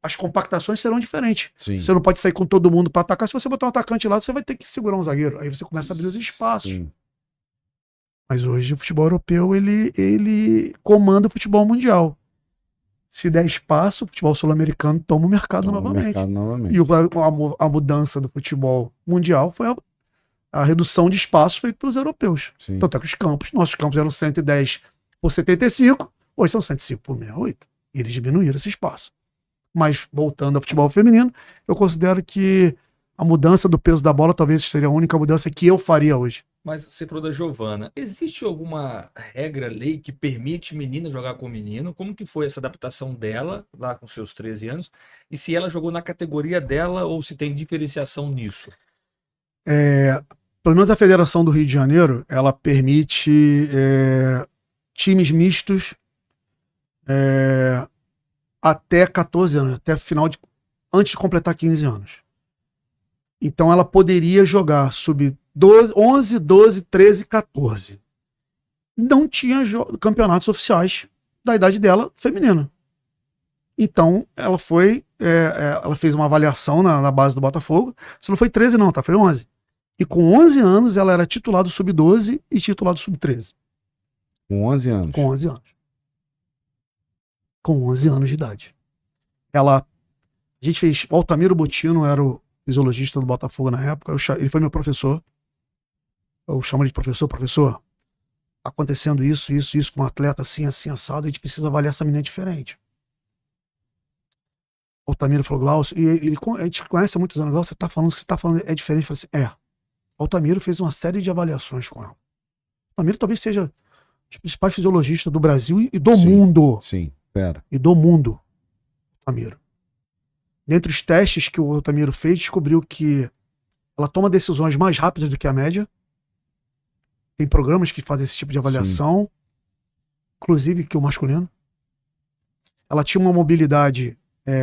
as compactações serão diferentes. Sim. Você não pode sair com todo mundo para atacar. Se você botar um atacante lá, você vai ter que segurar um zagueiro. Aí você começa a abrir os espaços. Sim. Mas hoje o futebol europeu, ele comanda o futebol mundial. Se der espaço, o futebol sul-americano toma o mercado novamente. E a mudança do futebol mundial foi a redução de espaço feita pelos europeus. Sim. Tanto é que nossos campos eram 110 por 75, hoje são 105 por 68. E eles diminuíram esse espaço. Mas, voltando ao futebol feminino, eu considero que a mudança do peso da bola talvez seria a única mudança que eu faria hoje. Mas você falou da Giovana. Existe alguma regra, lei que permite menina jogar com menino? Como que foi essa adaptação dela lá com seus 13 anos? E se ela jogou na categoria dela ou se tem diferenciação nisso? Pelo menos a Federação do Rio de Janeiro, ela permite times mistos até 14 anos, até antes de completar 15 anos. Então ela poderia jogar sub 11, 12, 13, 14. Não tinha campeonatos oficiais da idade dela feminina. Então ela ela fez uma avaliação na base do Botafogo. Se não foi 13 não, tá? Foi 11. E com 11 anos ela era titular do sub 12 e titular do sub 13. Com 11 anos? Com 11 anos. Com 11 anos de idade. A gente fez, o Altamiro Botino era o fisiologista do Botafogo na época, ele foi meu professor. Eu chamo ele de professor, acontecendo isso com um atleta assim, assado, a gente precisa avaliar essa menina diferente. O Altamiro falou, Glaucio, e a gente conhece há muitos anos, Glaucio, você tá falando é diferente. Eu falei assim, o Altamiro fez uma série de avaliações com ela. O Altamiro talvez seja os principais fisiologistas do Brasil e do mundo. Sim, e do mundo, Altamiro. Dentre os testes que o Altamiro fez, descobriu que ela toma decisões mais rápidas do que a média. Tem programas que fazem esse tipo de avaliação, inclusive que o masculino. Ela tinha uma mobilidade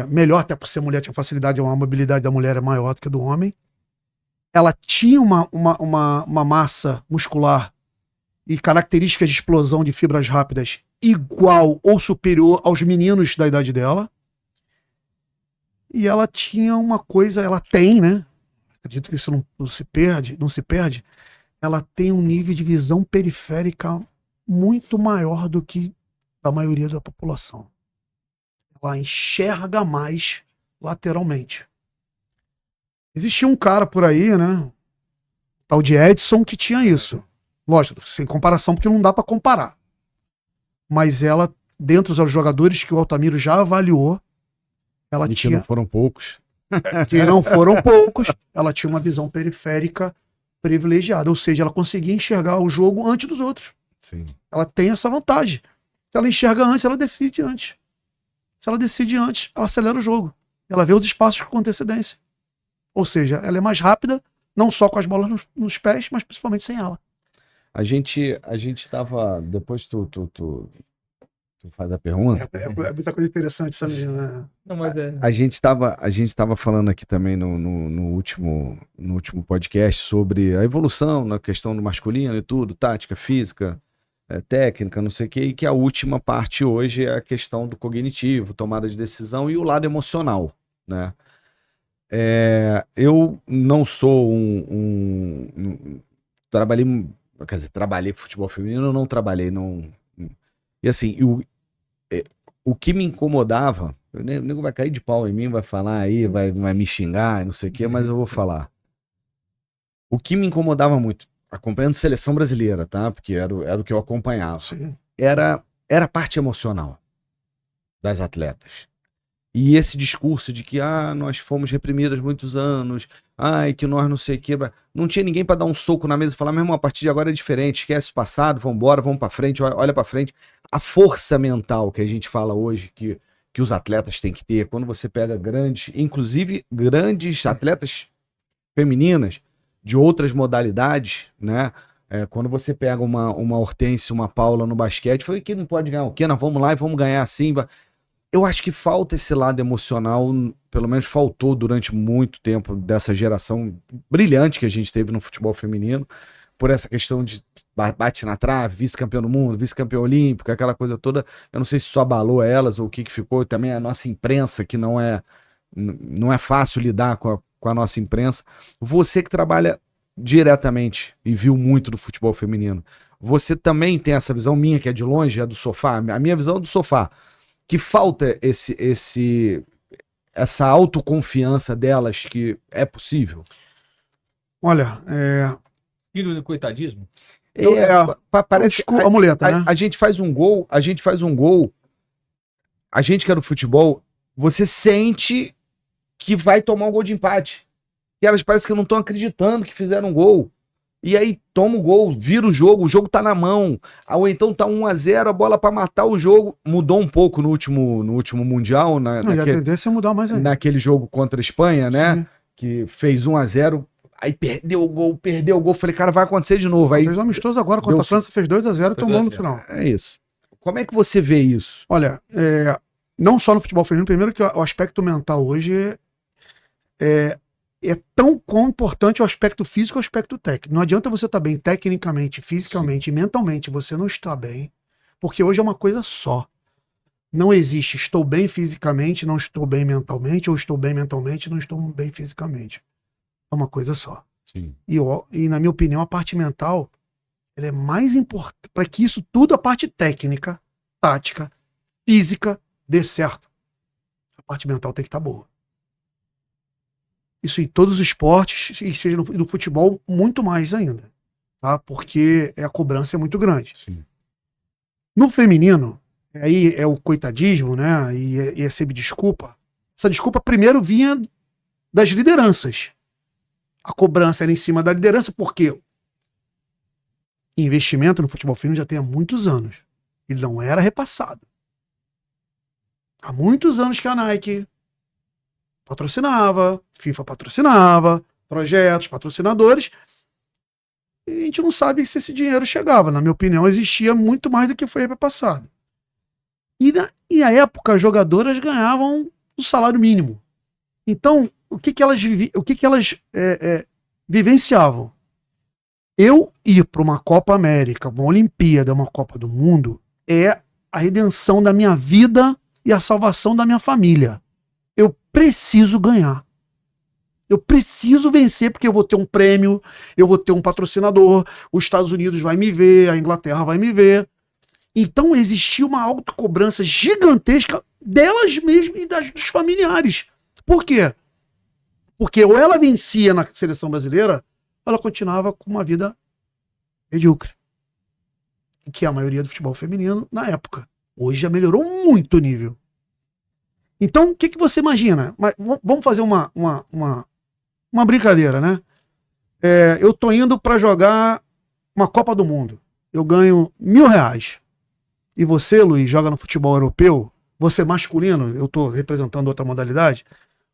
melhor, até por ser mulher, tinha facilidade, a mobilidade da mulher é maior do que a do homem. Ela tinha uma massa muscular e características de explosão de fibras rápidas igual ou superior aos meninos da idade dela. E ela tinha uma coisa, ela tem, né? Acredito que isso não se perde. Ela tem um nível de visão periférica muito maior do que da maioria da população. Ela enxerga mais lateralmente. Existia um cara por aí, né? Tal de Edson, que tinha isso. Lógico, sem comparação, porque não dá para comparar. Mas ela, dentre os jogadores que o Altamiro já avaliou, ela tinha... Que não foram poucos. Que não foram poucos. Ela tinha uma visão periférica privilegiada. Ou seja, ela conseguia enxergar o jogo antes dos outros. Sim. Ela tem essa vantagem. Se ela enxerga antes, ela decide antes. Se ela decide antes, ela acelera o jogo. Ela vê os espaços com antecedência. Ou seja, ela é mais rápida, não só com as bolas nos pés, mas principalmente sem ela. A gente tava... Depois tu faz a pergunta. É muita coisa interessante essa menina, né? Não, mas A gente tava falando aqui também no último podcast sobre a evolução na questão do masculino e tudo, tática, física, técnica, não sei o quê, e que a última parte hoje é a questão do cognitivo, tomada de decisão e o lado emocional, né? Eu não sou trabalhei com futebol feminino, eu não trabalhei, não... E assim, o que me incomodava, o nego vai cair de pau em mim, vai falar aí, vai me xingar, não sei o quê, mas eu vou falar. O que me incomodava muito, acompanhando seleção brasileira, tá? Porque era o que eu acompanhava. Sim. Era a parte emocional das atletas. E esse discurso de que nós fomos reprimidas muitos anos, que nós não sei o que, não tinha ninguém para dar um soco na mesa e falar, meu irmão, a partir de agora é diferente, esquece o passado, vambora, vamos para frente, olha para frente. A força mental que a gente fala hoje que os atletas têm que ter, quando você pega inclusive grandes atletas femininas, de outras modalidades, né? Quando você pega uma Hortência, uma Paula no basquete, foi que não pode ganhar o quê? Nós vamos lá e vamos ganhar assim. Eu acho que falta esse lado emocional, pelo menos faltou durante muito tempo dessa geração brilhante que a gente teve no futebol feminino, por essa questão de bate na trave, vice-campeão do mundo, vice-campeão olímpico, aquela coisa toda. Eu não sei se isso abalou elas ou o que ficou. Também a nossa imprensa, que não é fácil lidar com a nossa imprensa. Você que trabalha diretamente e viu muito do futebol feminino, você também tem essa visão minha, que é de longe, é do sofá? A minha visão é do sofá. Que falta essa autoconfiança delas que é possível? Olha, Filho do coitadismo? Parece a muleta, né? A gente faz um gol, a gente que é do futebol, você sente que vai tomar um gol de empate. E elas parecem que não estão acreditando que fizeram um gol. E aí toma o gol, vira o jogo tá na mão. Ou então tá 1-0, a bola pra matar o jogo. Mudou um pouco no último Mundial. E a tendência é mudar mais ainda. Naquele jogo contra a Espanha, né? Sim. Que fez 1-0. Aí perdeu o gol. Falei, cara, vai acontecer de novo. Aí fez um amistoso agora contra a França, fez 2-0 e tomou no final. É isso. Como é que você vê isso? Olha, não só no futebol feminino, primeiro que o aspecto mental hoje é tão importante o aspecto físico e o aspecto técnico. Não adianta você estar bem tecnicamente, fisicamente e mentalmente, você não está bem, porque hoje é uma coisa só. Não existe estou bem fisicamente, não estou bem mentalmente, ou estou bem mentalmente, não estou bem fisicamente. É uma coisa só. Sim. E na minha opinião, a parte mental ela é mais importante para que isso tudo, a parte técnica, tática, física, dê certo. A parte mental tem que estar boa. Isso em todos os esportes, e seja no futebol, muito mais ainda. Tá? Porque a cobrança é muito grande. Sim. No feminino, aí é o coitadismo, né? E sempre desculpa. Essa desculpa primeiro vinha das lideranças. A cobrança era em cima da liderança, porque investimento no futebol feminino já tem há muitos anos. Ele não era repassado. Há muitos anos que a Nike patrocinava, FIFA patrocinava, projetos, patrocinadores, e a gente não sabe se esse dinheiro chegava. Na minha opinião, existia muito mais do que foi repassado. E na época, as jogadoras ganhavam o salário mínimo. Então, o que elas vivenciavam? Eu ir para uma Copa América, uma Olimpíada, uma Copa do Mundo, é a redenção da minha vida e a salvação da minha família. Eu preciso ganhar. Eu preciso vencer, porque eu vou ter um prêmio, eu vou ter um patrocinador, os Estados Unidos vai me ver, a Inglaterra vai me ver. Então existia uma autocobrança gigantesca delas mesmas e dos familiares. Por quê? Porque ou ela vencia na seleção brasileira, ela continuava com uma vida medíocre. Que é a maioria do futebol feminino na época. Hoje já melhorou muito o nível. Então, o que você imagina? Vamos fazer uma brincadeira, né? Eu tô indo para jogar uma Copa do Mundo. Eu ganho R$1.000. E você, Luiz, joga no futebol europeu, você masculino, eu tô representando outra modalidade,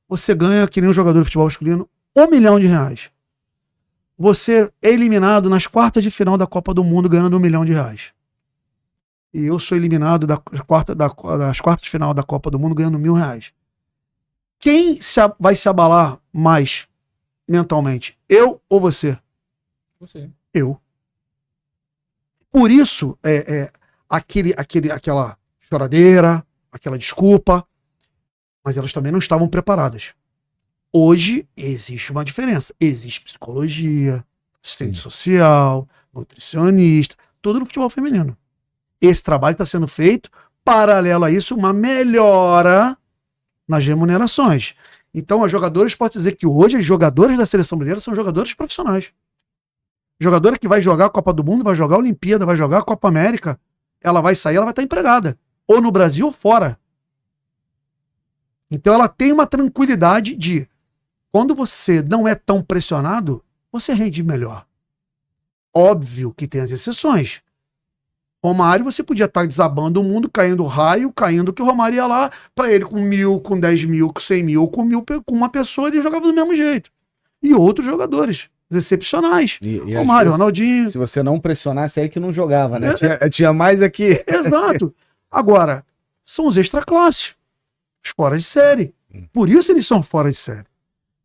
você ganha, que nem um jogador de futebol masculino, R$1 milhão. Você é eliminado nas quartas de final da Copa do Mundo ganhando R$1 milhão. E eu sou eliminado das quartas de final da Copa do Mundo ganhando R$1.000. Quem vai se abalar mais mentalmente? Eu ou você? Você. Eu. Por isso, aquela choradeira, aquela desculpa, mas elas também não estavam preparadas. Hoje existe uma diferença. Existe psicologia, assistente social, nutricionista, tudo no futebol feminino. Esse trabalho está sendo feito, paralelo a isso, uma melhora nas remunerações. Então, as jogadoras, posso dizer que hoje, as jogadoras da seleção brasileira são jogadoras profissionais. Jogadora que vai jogar a Copa do Mundo, vai jogar a Olimpíada, vai jogar a Copa América, ela vai sair, ela vai estar empregada. Ou no Brasil ou fora. Então, ela tem uma tranquilidade de, quando você não é tão pressionado, você rende melhor. Óbvio que tem as exceções. Romário, você podia estar desabando o mundo, caindo raio, caindo que o Romário ia lá, para ele com 1.000, com 10 mil, com 100 mil, com 1.000, com uma pessoa, ele jogava do mesmo jeito. E outros jogadores. excepcionais. E O às Mário, vezes, Ronaldinho. se você não pressionasse, aí que não jogava, né? Tinha mais aqui. Exato. Agora, são os extraclasses, os fora de série. Por isso eles são fora de série.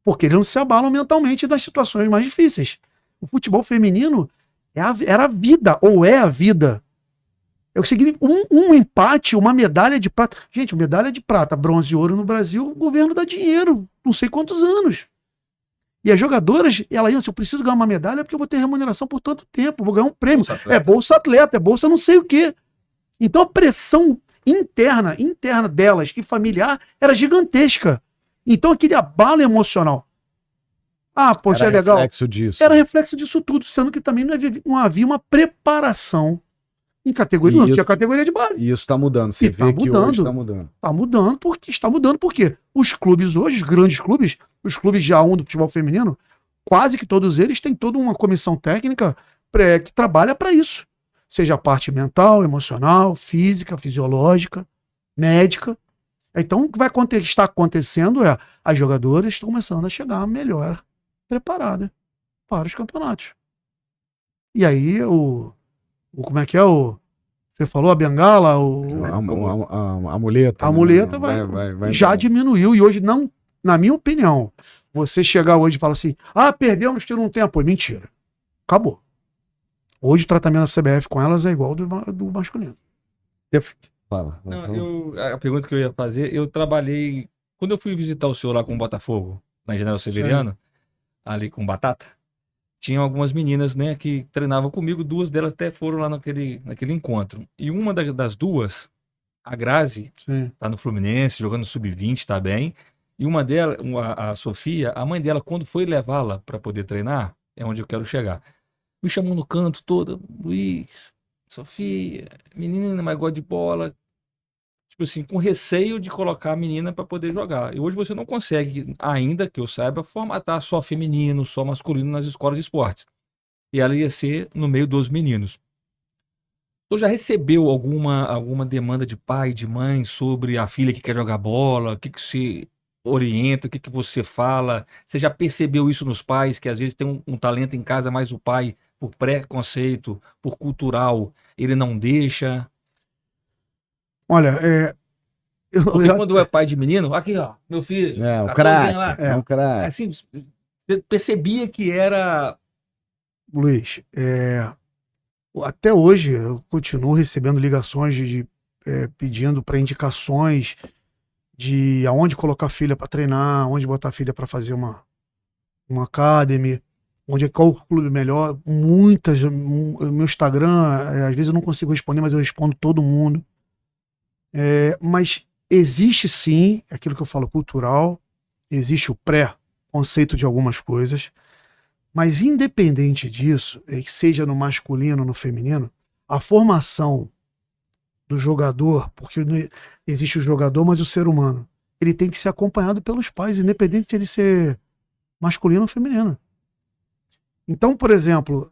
Porque eles não se abalam mentalmente das situações mais difíceis. O futebol feminino era a vida, ou é a vida. Eu consegui um empate, uma medalha de prata. Gente, medalha de prata, bronze e ouro no Brasil, o governo dá dinheiro, não sei quantos anos. E as jogadoras, elas iam, se eu preciso ganhar uma medalha, porque eu vou ter remuneração por tanto tempo, vou ganhar um prêmio. É bolsa atleta, é bolsa não sei o quê. Então a pressão interna delas e familiar era gigantesca. Então aquele abalo emocional. Ah, poxa, é legal. Era reflexo disso. Era reflexo disso tudo, sendo que também não havia uma preparação em categoria. Não tinha categoria de base. E isso está mudando. Você vê que hoje está mudando. Está mudando porque os clubes hoje, os grandes clubes, os clubes de A1 do futebol feminino, quase que todos eles têm toda uma comissão técnica que trabalha para isso. Seja a parte mental, emocional, física, fisiológica, médica. Então, o que está acontecendo é as jogadoras estão começando a chegar melhor preparadas para os campeonatos. E aí, como é que é você falou a bengala? A muleta. A muleta já diminuiu. E hoje, não, na minha opinião, você chegar hoje e falar assim, perdemos que não tem apoio. Mentira. Acabou. Hoje o tratamento da CBF com elas é igual do masculino. Fala. Não, a pergunta que eu ia fazer, eu trabalhei. Quando eu fui visitar o senhor lá com o Botafogo, na General Severiano, ali com Batata, tinha algumas meninas, né, que treinavam comigo, 2 delas até foram lá naquele encontro. E uma das 2, a Grazi, tá no Fluminense, jogando sub-20, tá bem. E uma delas, a Sofia, a mãe dela, quando foi levá-la para poder treinar, é onde eu quero chegar, me chamou no canto toda, Luiz, Sofia, menina, mas gosta de bola. Tipo assim, com receio de colocar a menina para poder jogar. E hoje você não consegue, ainda que eu saiba, formatar só feminino, só masculino nas escolas de esportes. E ela ia ser no meio dos meninos. Você já recebeu alguma demanda de pai, de mãe sobre a filha que quer jogar bola? O que você orienta? O que você fala? Você já percebeu isso nos pais, que às vezes tem um talento em casa, mas o pai, por preconceito, por cultural, ele não deixa? Olha, porque quando é pai de menino, aqui ó, meu filho, o craque, o craque. Assim, você percebia que era... Luiz, até hoje eu continuo recebendo ligações pedindo para indicações de aonde colocar a filha para treinar, onde botar a filha para fazer uma academy, qual o clube melhor. Meu Instagram, às vezes eu não consigo responder, mas eu respondo todo mundo. Mas existe sim, aquilo que eu falo, cultural, existe o pré-conceito de algumas coisas, mas independente disso, que seja no masculino ou no feminino, a formação do jogador, porque existe o jogador, mas o ser humano, ele tem que ser acompanhado pelos pais, independente de ele ser masculino ou feminino. Então, por exemplo,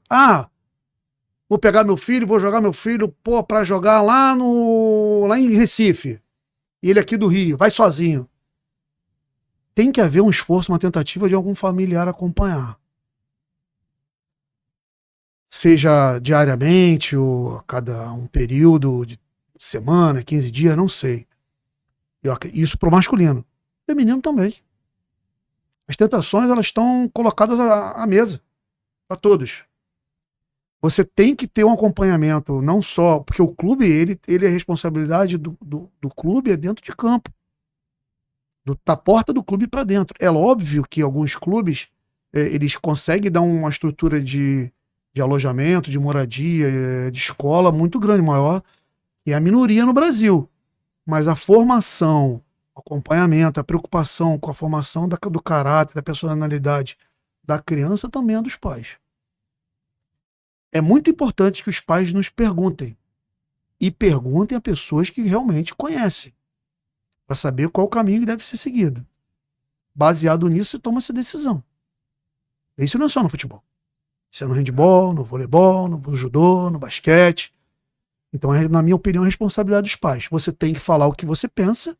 vou pegar meu filho, vou jogar meu filho pra jogar lá em Recife. E ele aqui do Rio, vai sozinho. Tem que haver um esforço, uma tentativa de algum familiar acompanhar. Seja diariamente ou a cada um período de semana, 15 dias, não sei. Isso pro masculino. Feminino também. As tentações, elas estão colocadas à mesa para todos. Você tem que ter um acompanhamento, não só... Porque o clube, ele é responsabilidade do clube, é dentro de campo. Da porta do clube para dentro. É óbvio que alguns clubes, eles conseguem dar uma estrutura de alojamento, de moradia, de escola muito grande, maior, e a minoria no Brasil. Mas a formação, o acompanhamento, a preocupação com a formação do caráter, da personalidade da criança também é dos pais. É muito importante que os pais nos perguntem. E perguntem a pessoas que realmente conhecem. Para saber qual o caminho que deve ser seguido. Baseado nisso, toma-se decisão. Isso não é só no futebol. Isso é no handebol, no voleibol, no judô, no basquete. Então, na minha opinião, é responsabilidade dos pais. Você tem que falar o que você pensa.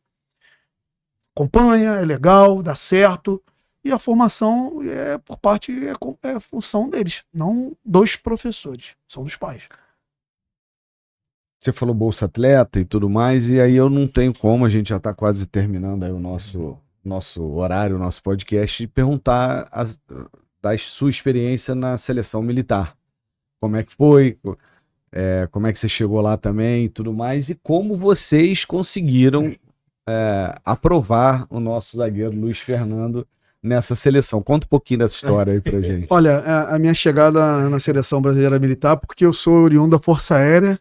Acompanha, é legal, dá certo. e a formação por parte é função deles, não dos professores, são dos pais. Você falou Bolsa Atleta e tudo mais, e aí eu não tenho como, a gente já está quase terminando aí o nosso horário, o nosso podcast, e perguntar da sua experiência na seleção militar. Como é que foi? Como é que você chegou lá também e tudo mais, e como vocês conseguiram aprovar o nosso zagueiro Luiz Fernando nessa seleção. Conta um pouquinho dessa história aí pra gente. Olha, a minha chegada na seleção brasileira militar, porque eu sou oriundo da Força Aérea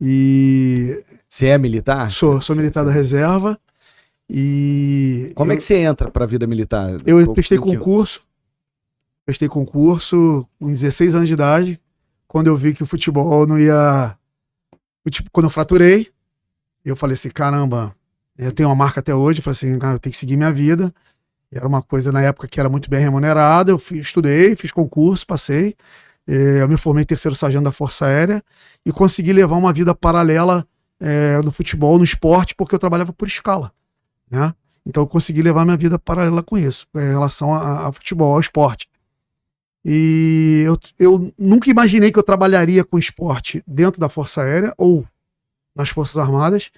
e... Você é militar? Sou militar da reserva e... Como é que você entra pra vida militar? Eu prestei concurso com 16 anos de idade, quando eu vi que o futebol não ia... Quando eu fraturei, eu falei assim, caramba, eu tenho uma marca até hoje, eu falei assim, cara, eu tenho que seguir minha vida. Era uma coisa na época que era muito bem remunerada, eu estudei, fiz concurso, passei, eu me formei terceiro sargento da Força Aérea e consegui levar uma vida paralela no futebol, no esporte, porque eu trabalhava por escala, né? Então eu consegui levar minha vida paralela com isso, em relação ao futebol, ao esporte. E eu nunca imaginei que eu trabalharia com esporte dentro da Força Aérea ou nas Forças Armadas,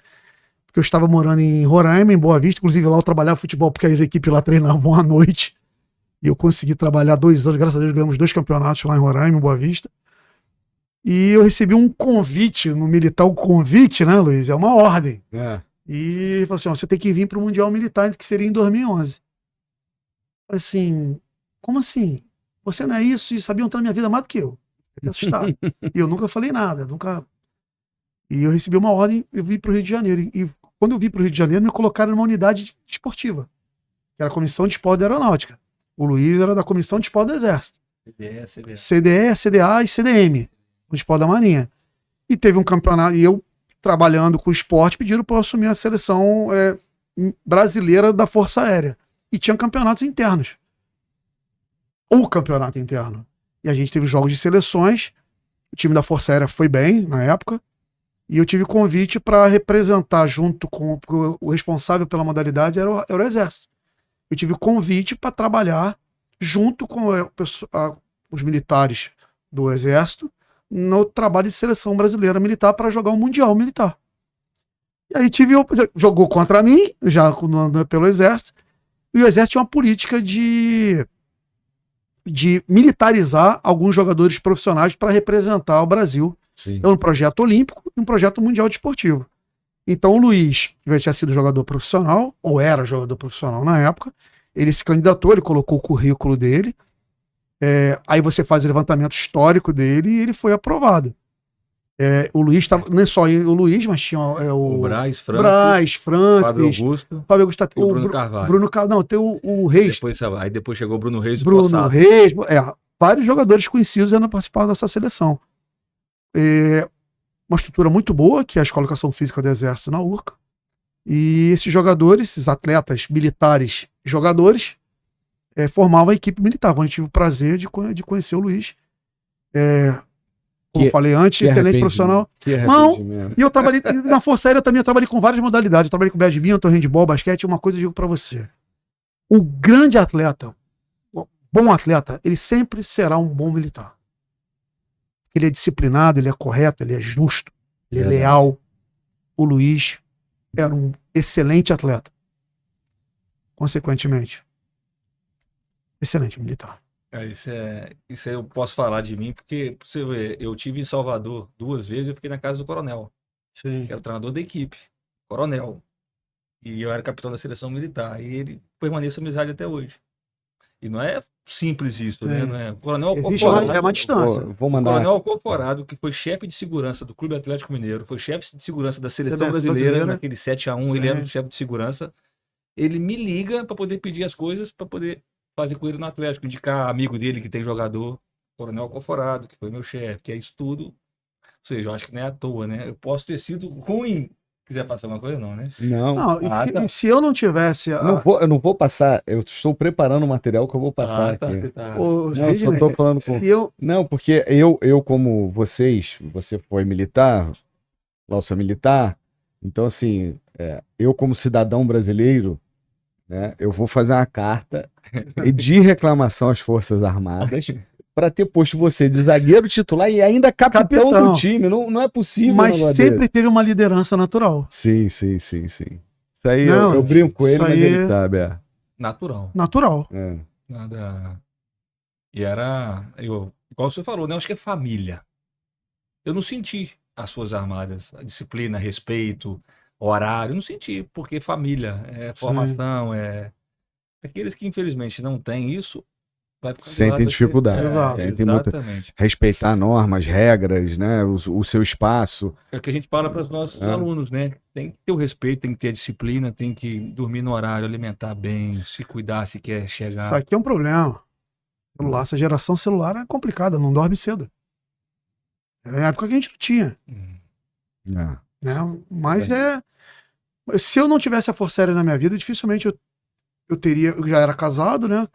porque eu estava morando em Roraima, em Boa Vista, inclusive lá eu trabalhava futebol porque as equipes lá treinavam à noite, e eu consegui trabalhar 2 anos, graças a Deus ganhamos 2 campeonatos lá em Roraima, em Boa Vista, e eu recebi um convite no militar. O convite, né, Luiz, é uma ordem, e falou assim, ó, você tem que vir para o Mundial Militar, que seria em 2011. Eu falei assim, como assim? Você não é isso? E sabiam entrar na minha vida mais do que eu. Fiquei assustado. E eu nunca falei nada, nunca... E eu recebi uma ordem, eu vim para o Rio de Janeiro. E quando eu vim para o Rio de Janeiro, me colocaram numa unidade esportiva, que era a Comissão de Esporte da Aeronáutica. O Luiz era da Comissão de Esporte do Exército. CDE, CDA e CDM, o esporte da Marinha. E teve um campeonato, e eu, trabalhando com o esporte, pediram para eu assumir a seleção brasileira da Força Aérea. E tinha campeonatos internos. O campeonato interno. E a gente teve jogos de seleções, o time da Força Aérea foi bem na época, e eu tive convite para representar junto com o responsável pela modalidade, era o Exército. Eu tive convite para trabalhar junto com os militares do Exército no trabalho de seleção brasileira militar para jogar um Mundial Militar. E aí jogou contra mim, já pelo Exército, e o Exército tinha uma política de militarizar alguns jogadores profissionais para representar o Brasil. Sim. Um projeto olímpico e um projeto mundial desportivo. Então o Luiz, que já tinha sido jogador profissional, ou era jogador profissional na época, ele se candidatou, ele colocou o currículo dele, aí você faz o levantamento histórico dele e ele foi aprovado. O Luiz estava, não é só o Luiz, mas tinha o Braz, Francis, Fábio Augusto, o Bruno Carvalho. Não, tem o Reis. Aí depois chegou o Bruno Reis e o Bruno Poçado. Reis, vários jogadores conhecidos ainda participaram dessa seleção. Uma estrutura muito boa, que é a Escola de Educação Física do Exército na URCA. E esses jogadores, esses atletas militares jogadores, formavam a equipe militar. Quando eu tive o prazer de conhecer o Luiz. Como eu falei antes, excelente profissional. E eu trabalhei na Força Aérea também, eu trabalhei com várias modalidades. Eu trabalhei com badminton, handball, basquete. Uma coisa eu digo pra você. O grande atleta, o bom atleta, ele sempre será um bom militar. Ele é disciplinado, ele é correto, ele é justo, ele é leal. O Luiz era um excelente atleta. Consequentemente, excelente militar. Isso aí eu posso falar de mim, porque você vê, eu tive em Salvador 2 vezes, eu fiquei na casa do coronel, Sim. que era o treinador da equipe, coronel. E eu era capitão da seleção militar. E ele permanece amizade até hoje. E não é simples isso, né? Não é? O coronel é uma distância. Vou mandar. O coronel Alcoforado, que foi chefe de segurança do Clube Atlético Mineiro, foi chefe de segurança da seleção brasileira, naquele 7-1, ele era o chefe de segurança. Ele me liga para poder pedir as coisas, para poder fazer com ele no Atlético, indicar amigo dele que tem jogador, Coronel Alcoforado, que foi meu chefe, que é isso tudo. Ou seja, eu acho que não é à toa, né? Eu posso ter sido ruim. Quiser passar uma coisa, não, né? Não. E se eu não tivesse. Eu não vou passar, eu estou preparando o material que eu vou passar aqui. Só tô falando com... Não, porque eu como você foi militar, Lácio é militar, então assim, eu como cidadão brasileiro, né? Eu vou fazer uma carta de reclamação às Forças Armadas para ter posto você de zagueiro titular e ainda capitão do time. Não é possível. Mas sempre teve uma liderança natural. Sim. Isso aí eu brinco com ele, mas ele sabe. Natural. Nada. E era, igual você falou, né? Eu acho que é família. Eu não senti as Forças Armadas, a disciplina, respeito, horário, não senti, porque família, formação, aqueles que infelizmente não têm isso, vai ficar sentem dificuldade. Exatamente. Respeitar normas, regras, né? O seu espaço. É o que a gente fala para os nossos alunos, né? Tem que ter o respeito, tem que ter a disciplina, tem que dormir no horário, alimentar bem, se cuidar se quer chegar. Isso aqui é um problema. Essa geração celular é complicada, não dorme cedo. É a época que a gente não tinha. Né? Mas se eu não tivesse a Força Aérea na minha vida, dificilmente eu já era casado, né?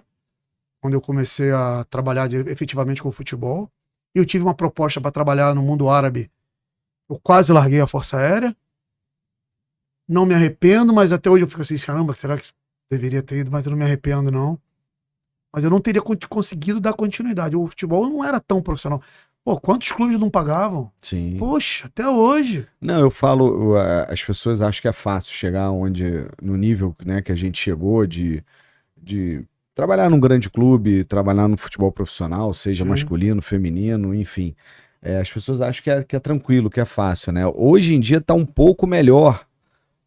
Quando eu comecei a trabalhar efetivamente com futebol. E eu tive uma proposta para trabalhar no mundo árabe. Eu quase larguei a Força Aérea. Não me arrependo, mas até hoje eu fico assim, caramba, será que deveria ter ido? Mas eu não me arrependo, não. Mas eu não teria conseguido dar continuidade. O futebol não era tão profissional. Pô, quantos clubes não pagavam? Sim. Poxa, até hoje. Não, eu falo, as pessoas acham que é fácil chegar no nível, né, que a gente chegou de trabalhar num grande clube, trabalhar no futebol profissional, seja masculino, feminino, enfim. As pessoas acham que é tranquilo, que é fácil, né? Hoje em dia tá um pouco melhor,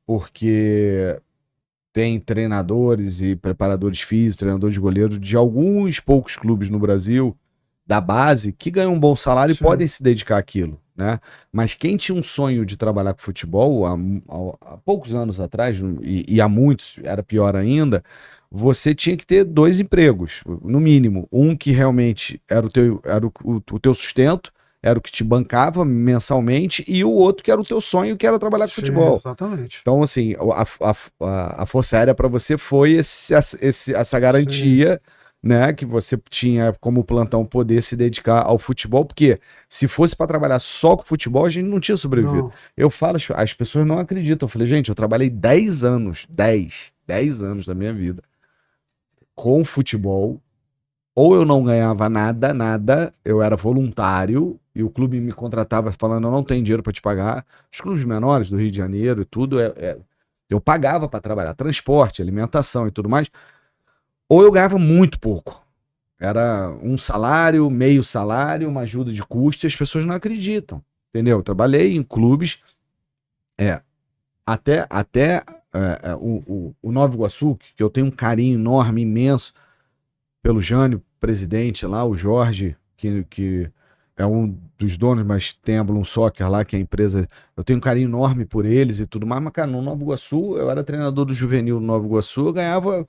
porque tem treinadores e preparadores físicos, treinadores de goleiro de alguns poucos clubes no Brasil, da base, que ganham um bom salário e podem se dedicar àquilo, né? Mas quem tinha um sonho de trabalhar com futebol há poucos anos atrás, e há muitos, era pior ainda, você tinha que ter 2 empregos, no mínimo. Um que realmente era o teu sustento, era o que te bancava mensalmente, e o outro que era o teu sonho, que era trabalhar com futebol. Exatamente. Então, assim, a Força Aérea para você foi essa garantia, né, que você tinha como plantão poder se dedicar ao futebol, porque se fosse para trabalhar só com futebol, a gente não tinha sobrevivido. Não. Eu falo, as pessoas não acreditam. Eu falei, gente, eu trabalhei 10 anos da minha vida com futebol, ou eu não ganhava nada, eu era voluntário, e o clube me contratava falando, eu não tenho dinheiro para te pagar. Os clubes menores do Rio de Janeiro e tudo, eu pagava para trabalhar, transporte, alimentação e tudo mais, ou eu ganhava muito pouco. Era um salário, meio salário, uma ajuda de custo, e as pessoas não acreditam, entendeu? Eu trabalhei em clubes, até o Nova Iguaçu, que eu tenho um carinho enorme, imenso, pelo Jânio, presidente lá, o Jorge, que é um dos donos, mas tem a Bloom Soccer lá, que é a empresa, eu tenho um carinho enorme por eles e tudo mais, mas, cara, no Nova Iguaçu, eu era treinador do juvenil no Nova Iguaçu, eu ganhava,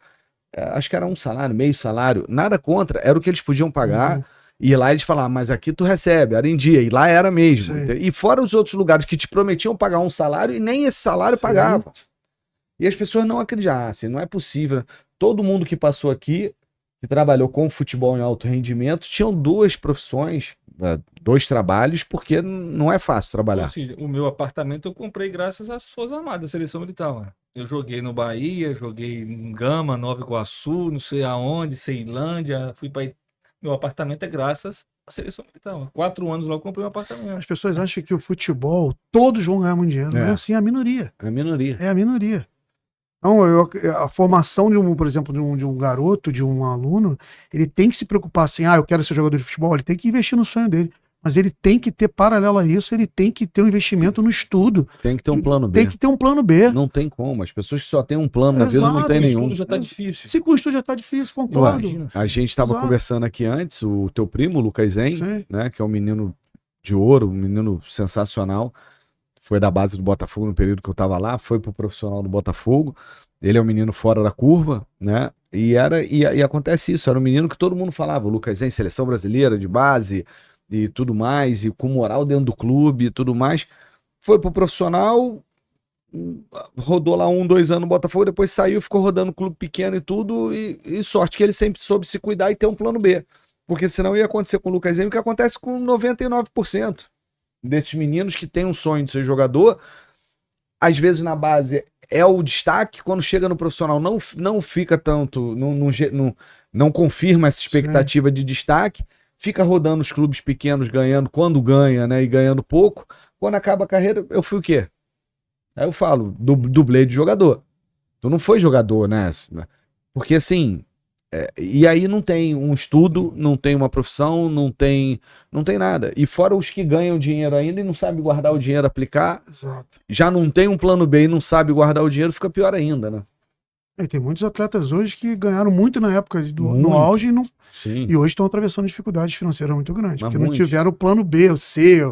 acho que era um salário, meio salário, nada contra, era o que eles podiam pagar, e lá eles falavam, mas aqui tu recebe, era em dia, e lá era mesmo. E fora os outros lugares que te prometiam pagar um salário, e nem esse salário pagava. E as pessoas não acreditam, assim, não é possível. Todo mundo que passou aqui, que trabalhou com futebol em alto rendimento, tinham 2 profissões, 2 trabalhos, porque não é fácil trabalhar. Ou seja, o meu apartamento eu comprei graças às Forças Armadas, Seleção Militar. Mano. Eu joguei no Bahia, joguei em Gama, Nova Iguaçu, não sei aonde, Ceilândia, fui para... Meu apartamento é graças à Seleção Militar. Mano. 4 anos lá eu comprei um apartamento. As pessoas acham que o futebol, todos vão ganhar muito dinheiro. Não é assim, é a minoria. É a minoria. É a minoria. Então, a formação por exemplo, de um garoto, de um aluno, ele tem que se preocupar assim, eu quero ser jogador de futebol, ele tem que investir no sonho dele. Mas ele tem que ter, paralelo a isso, ele tem que ter um investimento no estudo. Tem que ter um plano B. Tem que ter um plano B. Não tem como. As pessoas que só têm um plano na vida não tem nenhum. O estudo já tá difícil. Se o estudo já tá difícil, concordo. A gente estava conversando aqui antes, o teu primo, o Lucas Zen, né, que é um menino de ouro, um menino sensacional, foi da base do Botafogo no período que eu estava lá, foi pro profissional do Botafogo. Ele é um menino fora da curva, né? E acontece isso, era um menino que todo mundo falava, o Lucas Zen, seleção brasileira de base e tudo mais, e com moral dentro do clube e tudo mais. Foi pro profissional, rodou lá 1, 2 anos no Botafogo, depois saiu, ficou rodando clube pequeno e tudo, e sorte que ele sempre soube se cuidar e ter um plano B. Porque senão ia acontecer com o Lucas Zen o que acontece com 99% desses meninos que têm um sonho de ser jogador. Às vezes na base é o destaque, quando chega no profissional não fica tanto, não confirma essa expectativa de destaque, fica rodando os clubes pequenos ganhando quando ganha, né, e ganhando pouco. Quando acaba a carreira, eu fui o quê? Aí eu falo, dublê de jogador. Tu não foi jogador, né? Porque assim, e aí não tem um estudo, não tem uma profissão, não tem nada. E fora os que ganham dinheiro ainda e não sabem guardar o dinheiro, aplicar, Exato. já não tem um plano B e não sabe guardar o dinheiro, fica pior ainda, né? E tem muitos atletas hoje que ganharam muito na época no Muito. auge Sim. e hoje estão atravessando dificuldades financeiras muito grandes, Mas porque muito. não tiveram o plano B, o C,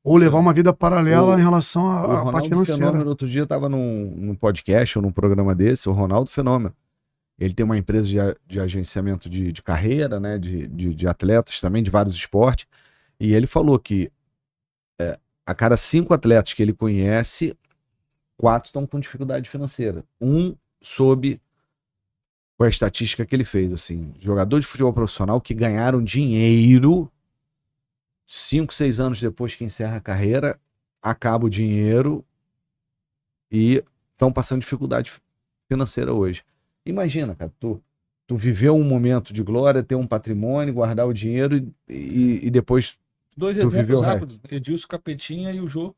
ou levar uma vida paralela O- em relação O à parte Ronaldo financeira. Fenômeno, outro dia eu tava num podcast ou num programa desse, o Ronaldo Fenômeno. Ele tem uma empresa de agenciamento de carreira, né? De atletas também, de vários esportes. E ele falou que a cada 5 atletas que ele conhece, 4 estão com dificuldade financeira. Sob com a estatística que ele fez, assim, jogador de futebol profissional que ganharam dinheiro 5, 6 anos depois que encerra a carreira, acaba o dinheiro e estão passando dificuldade financeira hoje. Imagina, cara, tu viveu um momento de glória, ter um patrimônio, guardar o dinheiro e depois 2 tu viveu exemplos o rápidos, Edilson Capetinha e o Jô.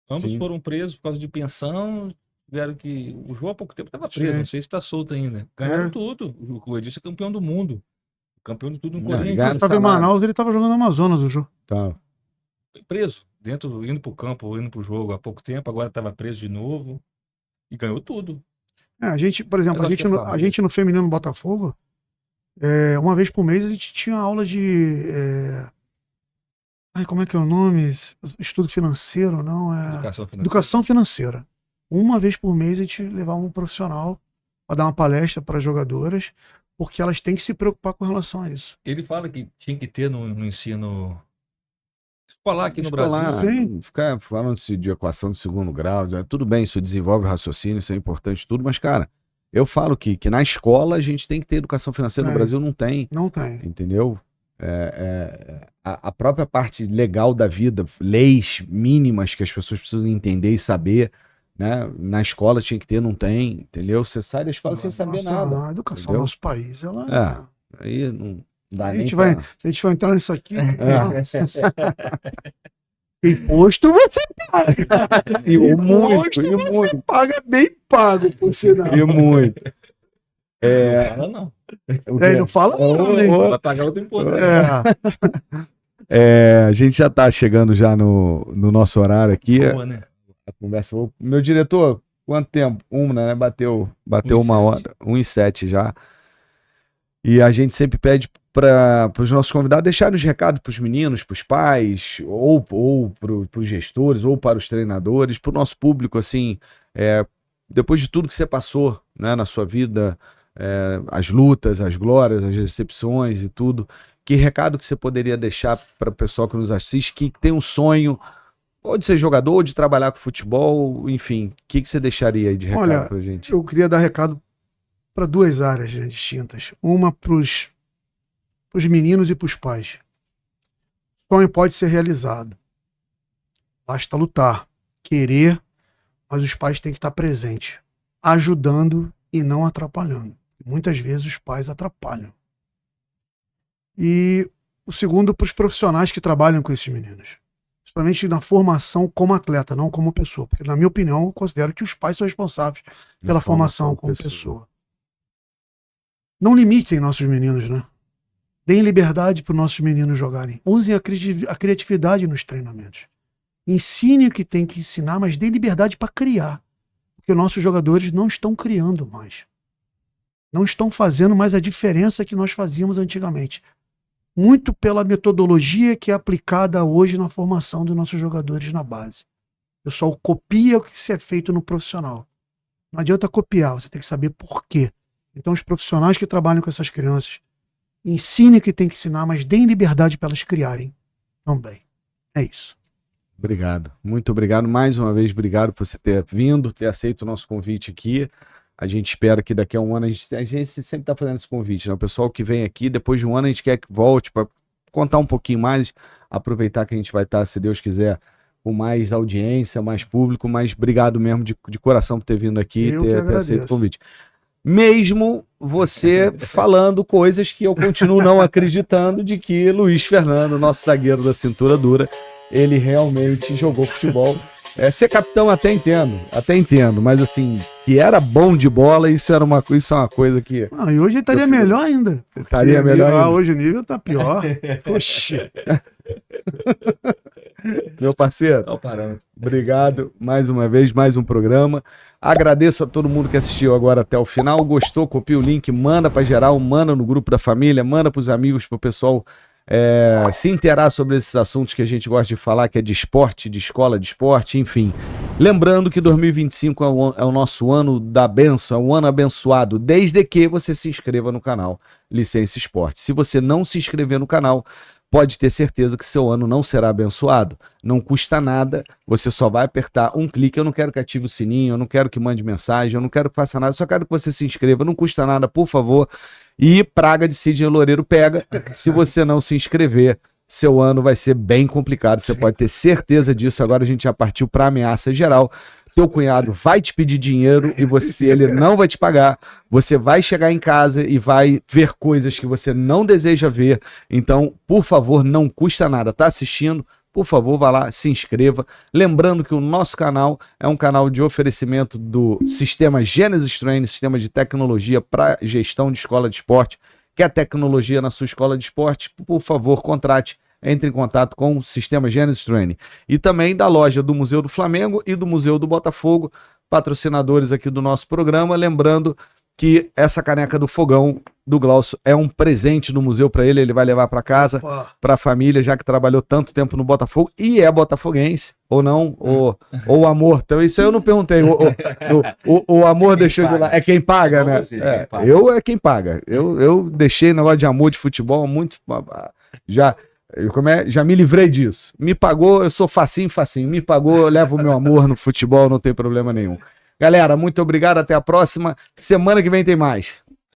Ambos Sim. foram presos por causa de pensão. Tiveram que. O Jô há pouco tempo estava preso, Sim. não sei se está solto ainda. Ganharam tudo. O Edilson é campeão do mundo. Campeão de tudo no Não, Corinthians. ganharam Ele estava em salário. Manaus, ele estava jogando no Amazonas, o jogo. Tá. Foi preso. Indo pro campo, indo pro jogo há pouco tempo, agora estava preso de novo. E ganhou tudo. A gente, por exemplo, Mas a acho gente, que é no, fácil. a gente no Feminino Botafogo, uma vez por mês a gente tinha aula de. Como é que é o nome? Estudo financeiro, não? Educação financeira. Educação financeira. Uma vez por mês a gente levava um profissional para dar uma palestra para jogadoras, porque elas têm que se preocupar com relação a isso. Ele fala que tinha que ter no ensino escolar aqui no Escolar, Brasil. Sim. ficar falando de equação de segundo grau, tudo bem, isso desenvolve raciocínio, isso é importante tudo, mas, cara, eu falo que na escola a gente tem que ter educação financeira, no Brasil não tem, Não tem. entendeu? A própria parte legal da vida, leis mínimas que as pessoas precisam entender e saber, né? Na escola tinha que ter, não tem, entendeu? Você sai da escola sem saber nada. A educação entendeu? do nosso país, ela. Aí não dá A nem gente pra... vai, se a gente for entrar nisso aqui, imposto você paga. E muito, e Imposto você muito. paga bem pago, por sinal. E muito. Não fala não. Não fala não, né? Vai pagar outro imposto. A gente já tá chegando já no nosso horário aqui. Boa, né? A conversa. Meu diretor, quanto tempo? Né? Bateu 1 hora, 1:07 já. E a gente sempre pede para os nossos convidados deixarem os recados para os meninos, para os pais, ou para os gestores, ou para os treinadores, para o nosso público, assim, depois de tudo que você passou, né, na sua vida, as lutas, as glórias, as decepções e tudo, que recado que você poderia deixar para o pessoal que nos assiste, que tem um sonho, ou de ser jogador, ou de trabalhar com futebol, enfim, o que você deixaria aí de recado para a gente? Eu queria dar recado para 2 áreas distintas. Uma para os meninos e para os pais. O sonho pode ser realizado. Basta lutar, querer, mas os pais têm que estar presentes, ajudando e não atrapalhando. Muitas vezes os pais atrapalham. E o segundo para os profissionais que trabalham com esses meninos. Principalmente na formação como atleta, não como pessoa. Porque, na minha opinião, eu considero que os pais são responsáveis pela formação como pessoa. Não limitem nossos meninos, né? Deem liberdade para os nossos meninos jogarem. Usem a criatividade nos treinamentos. Ensine o que tem que ensinar, mas dê liberdade para criar. Porque nossos jogadores não estão criando mais. Não estão fazendo mais a diferença que nós fazíamos antigamente. Muito pela metodologia que é aplicada hoje na formação dos nossos jogadores na base. O pessoal copia o que se é feito no profissional. Não adianta copiar, você tem que saber por quê. Então os profissionais que trabalham com essas crianças, ensinem o que tem que ensinar, mas deem liberdade para elas criarem também. É isso. Obrigado, muito obrigado. Mais uma vez, obrigado por você ter vindo, ter aceito o nosso convite aqui. A gente espera que daqui a um ano, a gente sempre está fazendo esse convite, né? O pessoal que vem aqui, depois de um ano, a gente quer que volte para contar um pouquinho mais, aproveitar que a gente vai estar, se Deus quiser, com mais audiência, mais público, mas obrigado mesmo de coração por ter vindo aqui e ter aceito o convite. Mesmo você falando coisas que eu continuo não acreditando de que Luiz Fernando, nosso zagueiro da cintura dura, ele realmente jogou futebol. Ser capitão até entendo, mas assim, que era bom de bola, isso é uma coisa que... E hoje ele estaria melhor ainda. Estaria melhor ainda. Hoje o nível tá pior. Poxa. Meu parceiro, obrigado mais uma vez, mais um programa. Agradeço a todo mundo que assistiu agora até o final. Gostou? Copia o link, manda pra geral, manda no grupo da família, manda pros amigos, pro pessoal se interar sobre esses assuntos que a gente gosta de falar, que é de esporte, de escola de esporte, enfim. Lembrando que 2025 é o nosso ano da bênção, é um ano abençoado, desde que você se inscreva no canal Licença Esporte. Se você não se inscrever no canal, pode ter certeza que seu ano não será abençoado. Não custa nada, você só vai apertar um clique. Eu não quero que ative o sininho, eu não quero que mande mensagem, eu não quero que faça nada, eu só quero que você se inscreva. Não custa nada, por favor. E praga de Sidney Loureiro pega. Se você não se inscrever, seu ano vai ser bem complicado. Você pode ter certeza disso. Agora a gente já partiu para ameaça geral. Teu cunhado vai te pedir dinheiro e ele não vai te pagar. Você vai chegar em casa e vai ver coisas que você não deseja ver. Então, por favor, não custa nada. Tá assistindo? Por favor, vá lá, se inscreva. Lembrando que o nosso canal é um canal de oferecimento do sistema Genesis Training, sistema de tecnologia para gestão de escola de esporte. Quer tecnologia na sua escola de esporte? Por favor, contrate. Entre em contato com o sistema Genesis Training. E também da loja do Museu do Flamengo e do Museu do Botafogo, patrocinadores aqui do nosso programa. Lembrando que essa caneca do fogão do Glaucio é um presente do museu para ele vai levar para casa, para a família, já que trabalhou tanto tempo no Botafogo e é botafoguense, ou não, ou o amor. Então isso aí eu não perguntei, o amor deixou de lá, é quem paga, né? Eu é quem paga, eu deixei negócio de amor de futebol muito, já me livrei disso, me pagou, eu sou facinho, me pagou, eu levo o meu amor no futebol, não tem problema nenhum. Galera, muito obrigado, até a próxima. Semana que vem tem mais.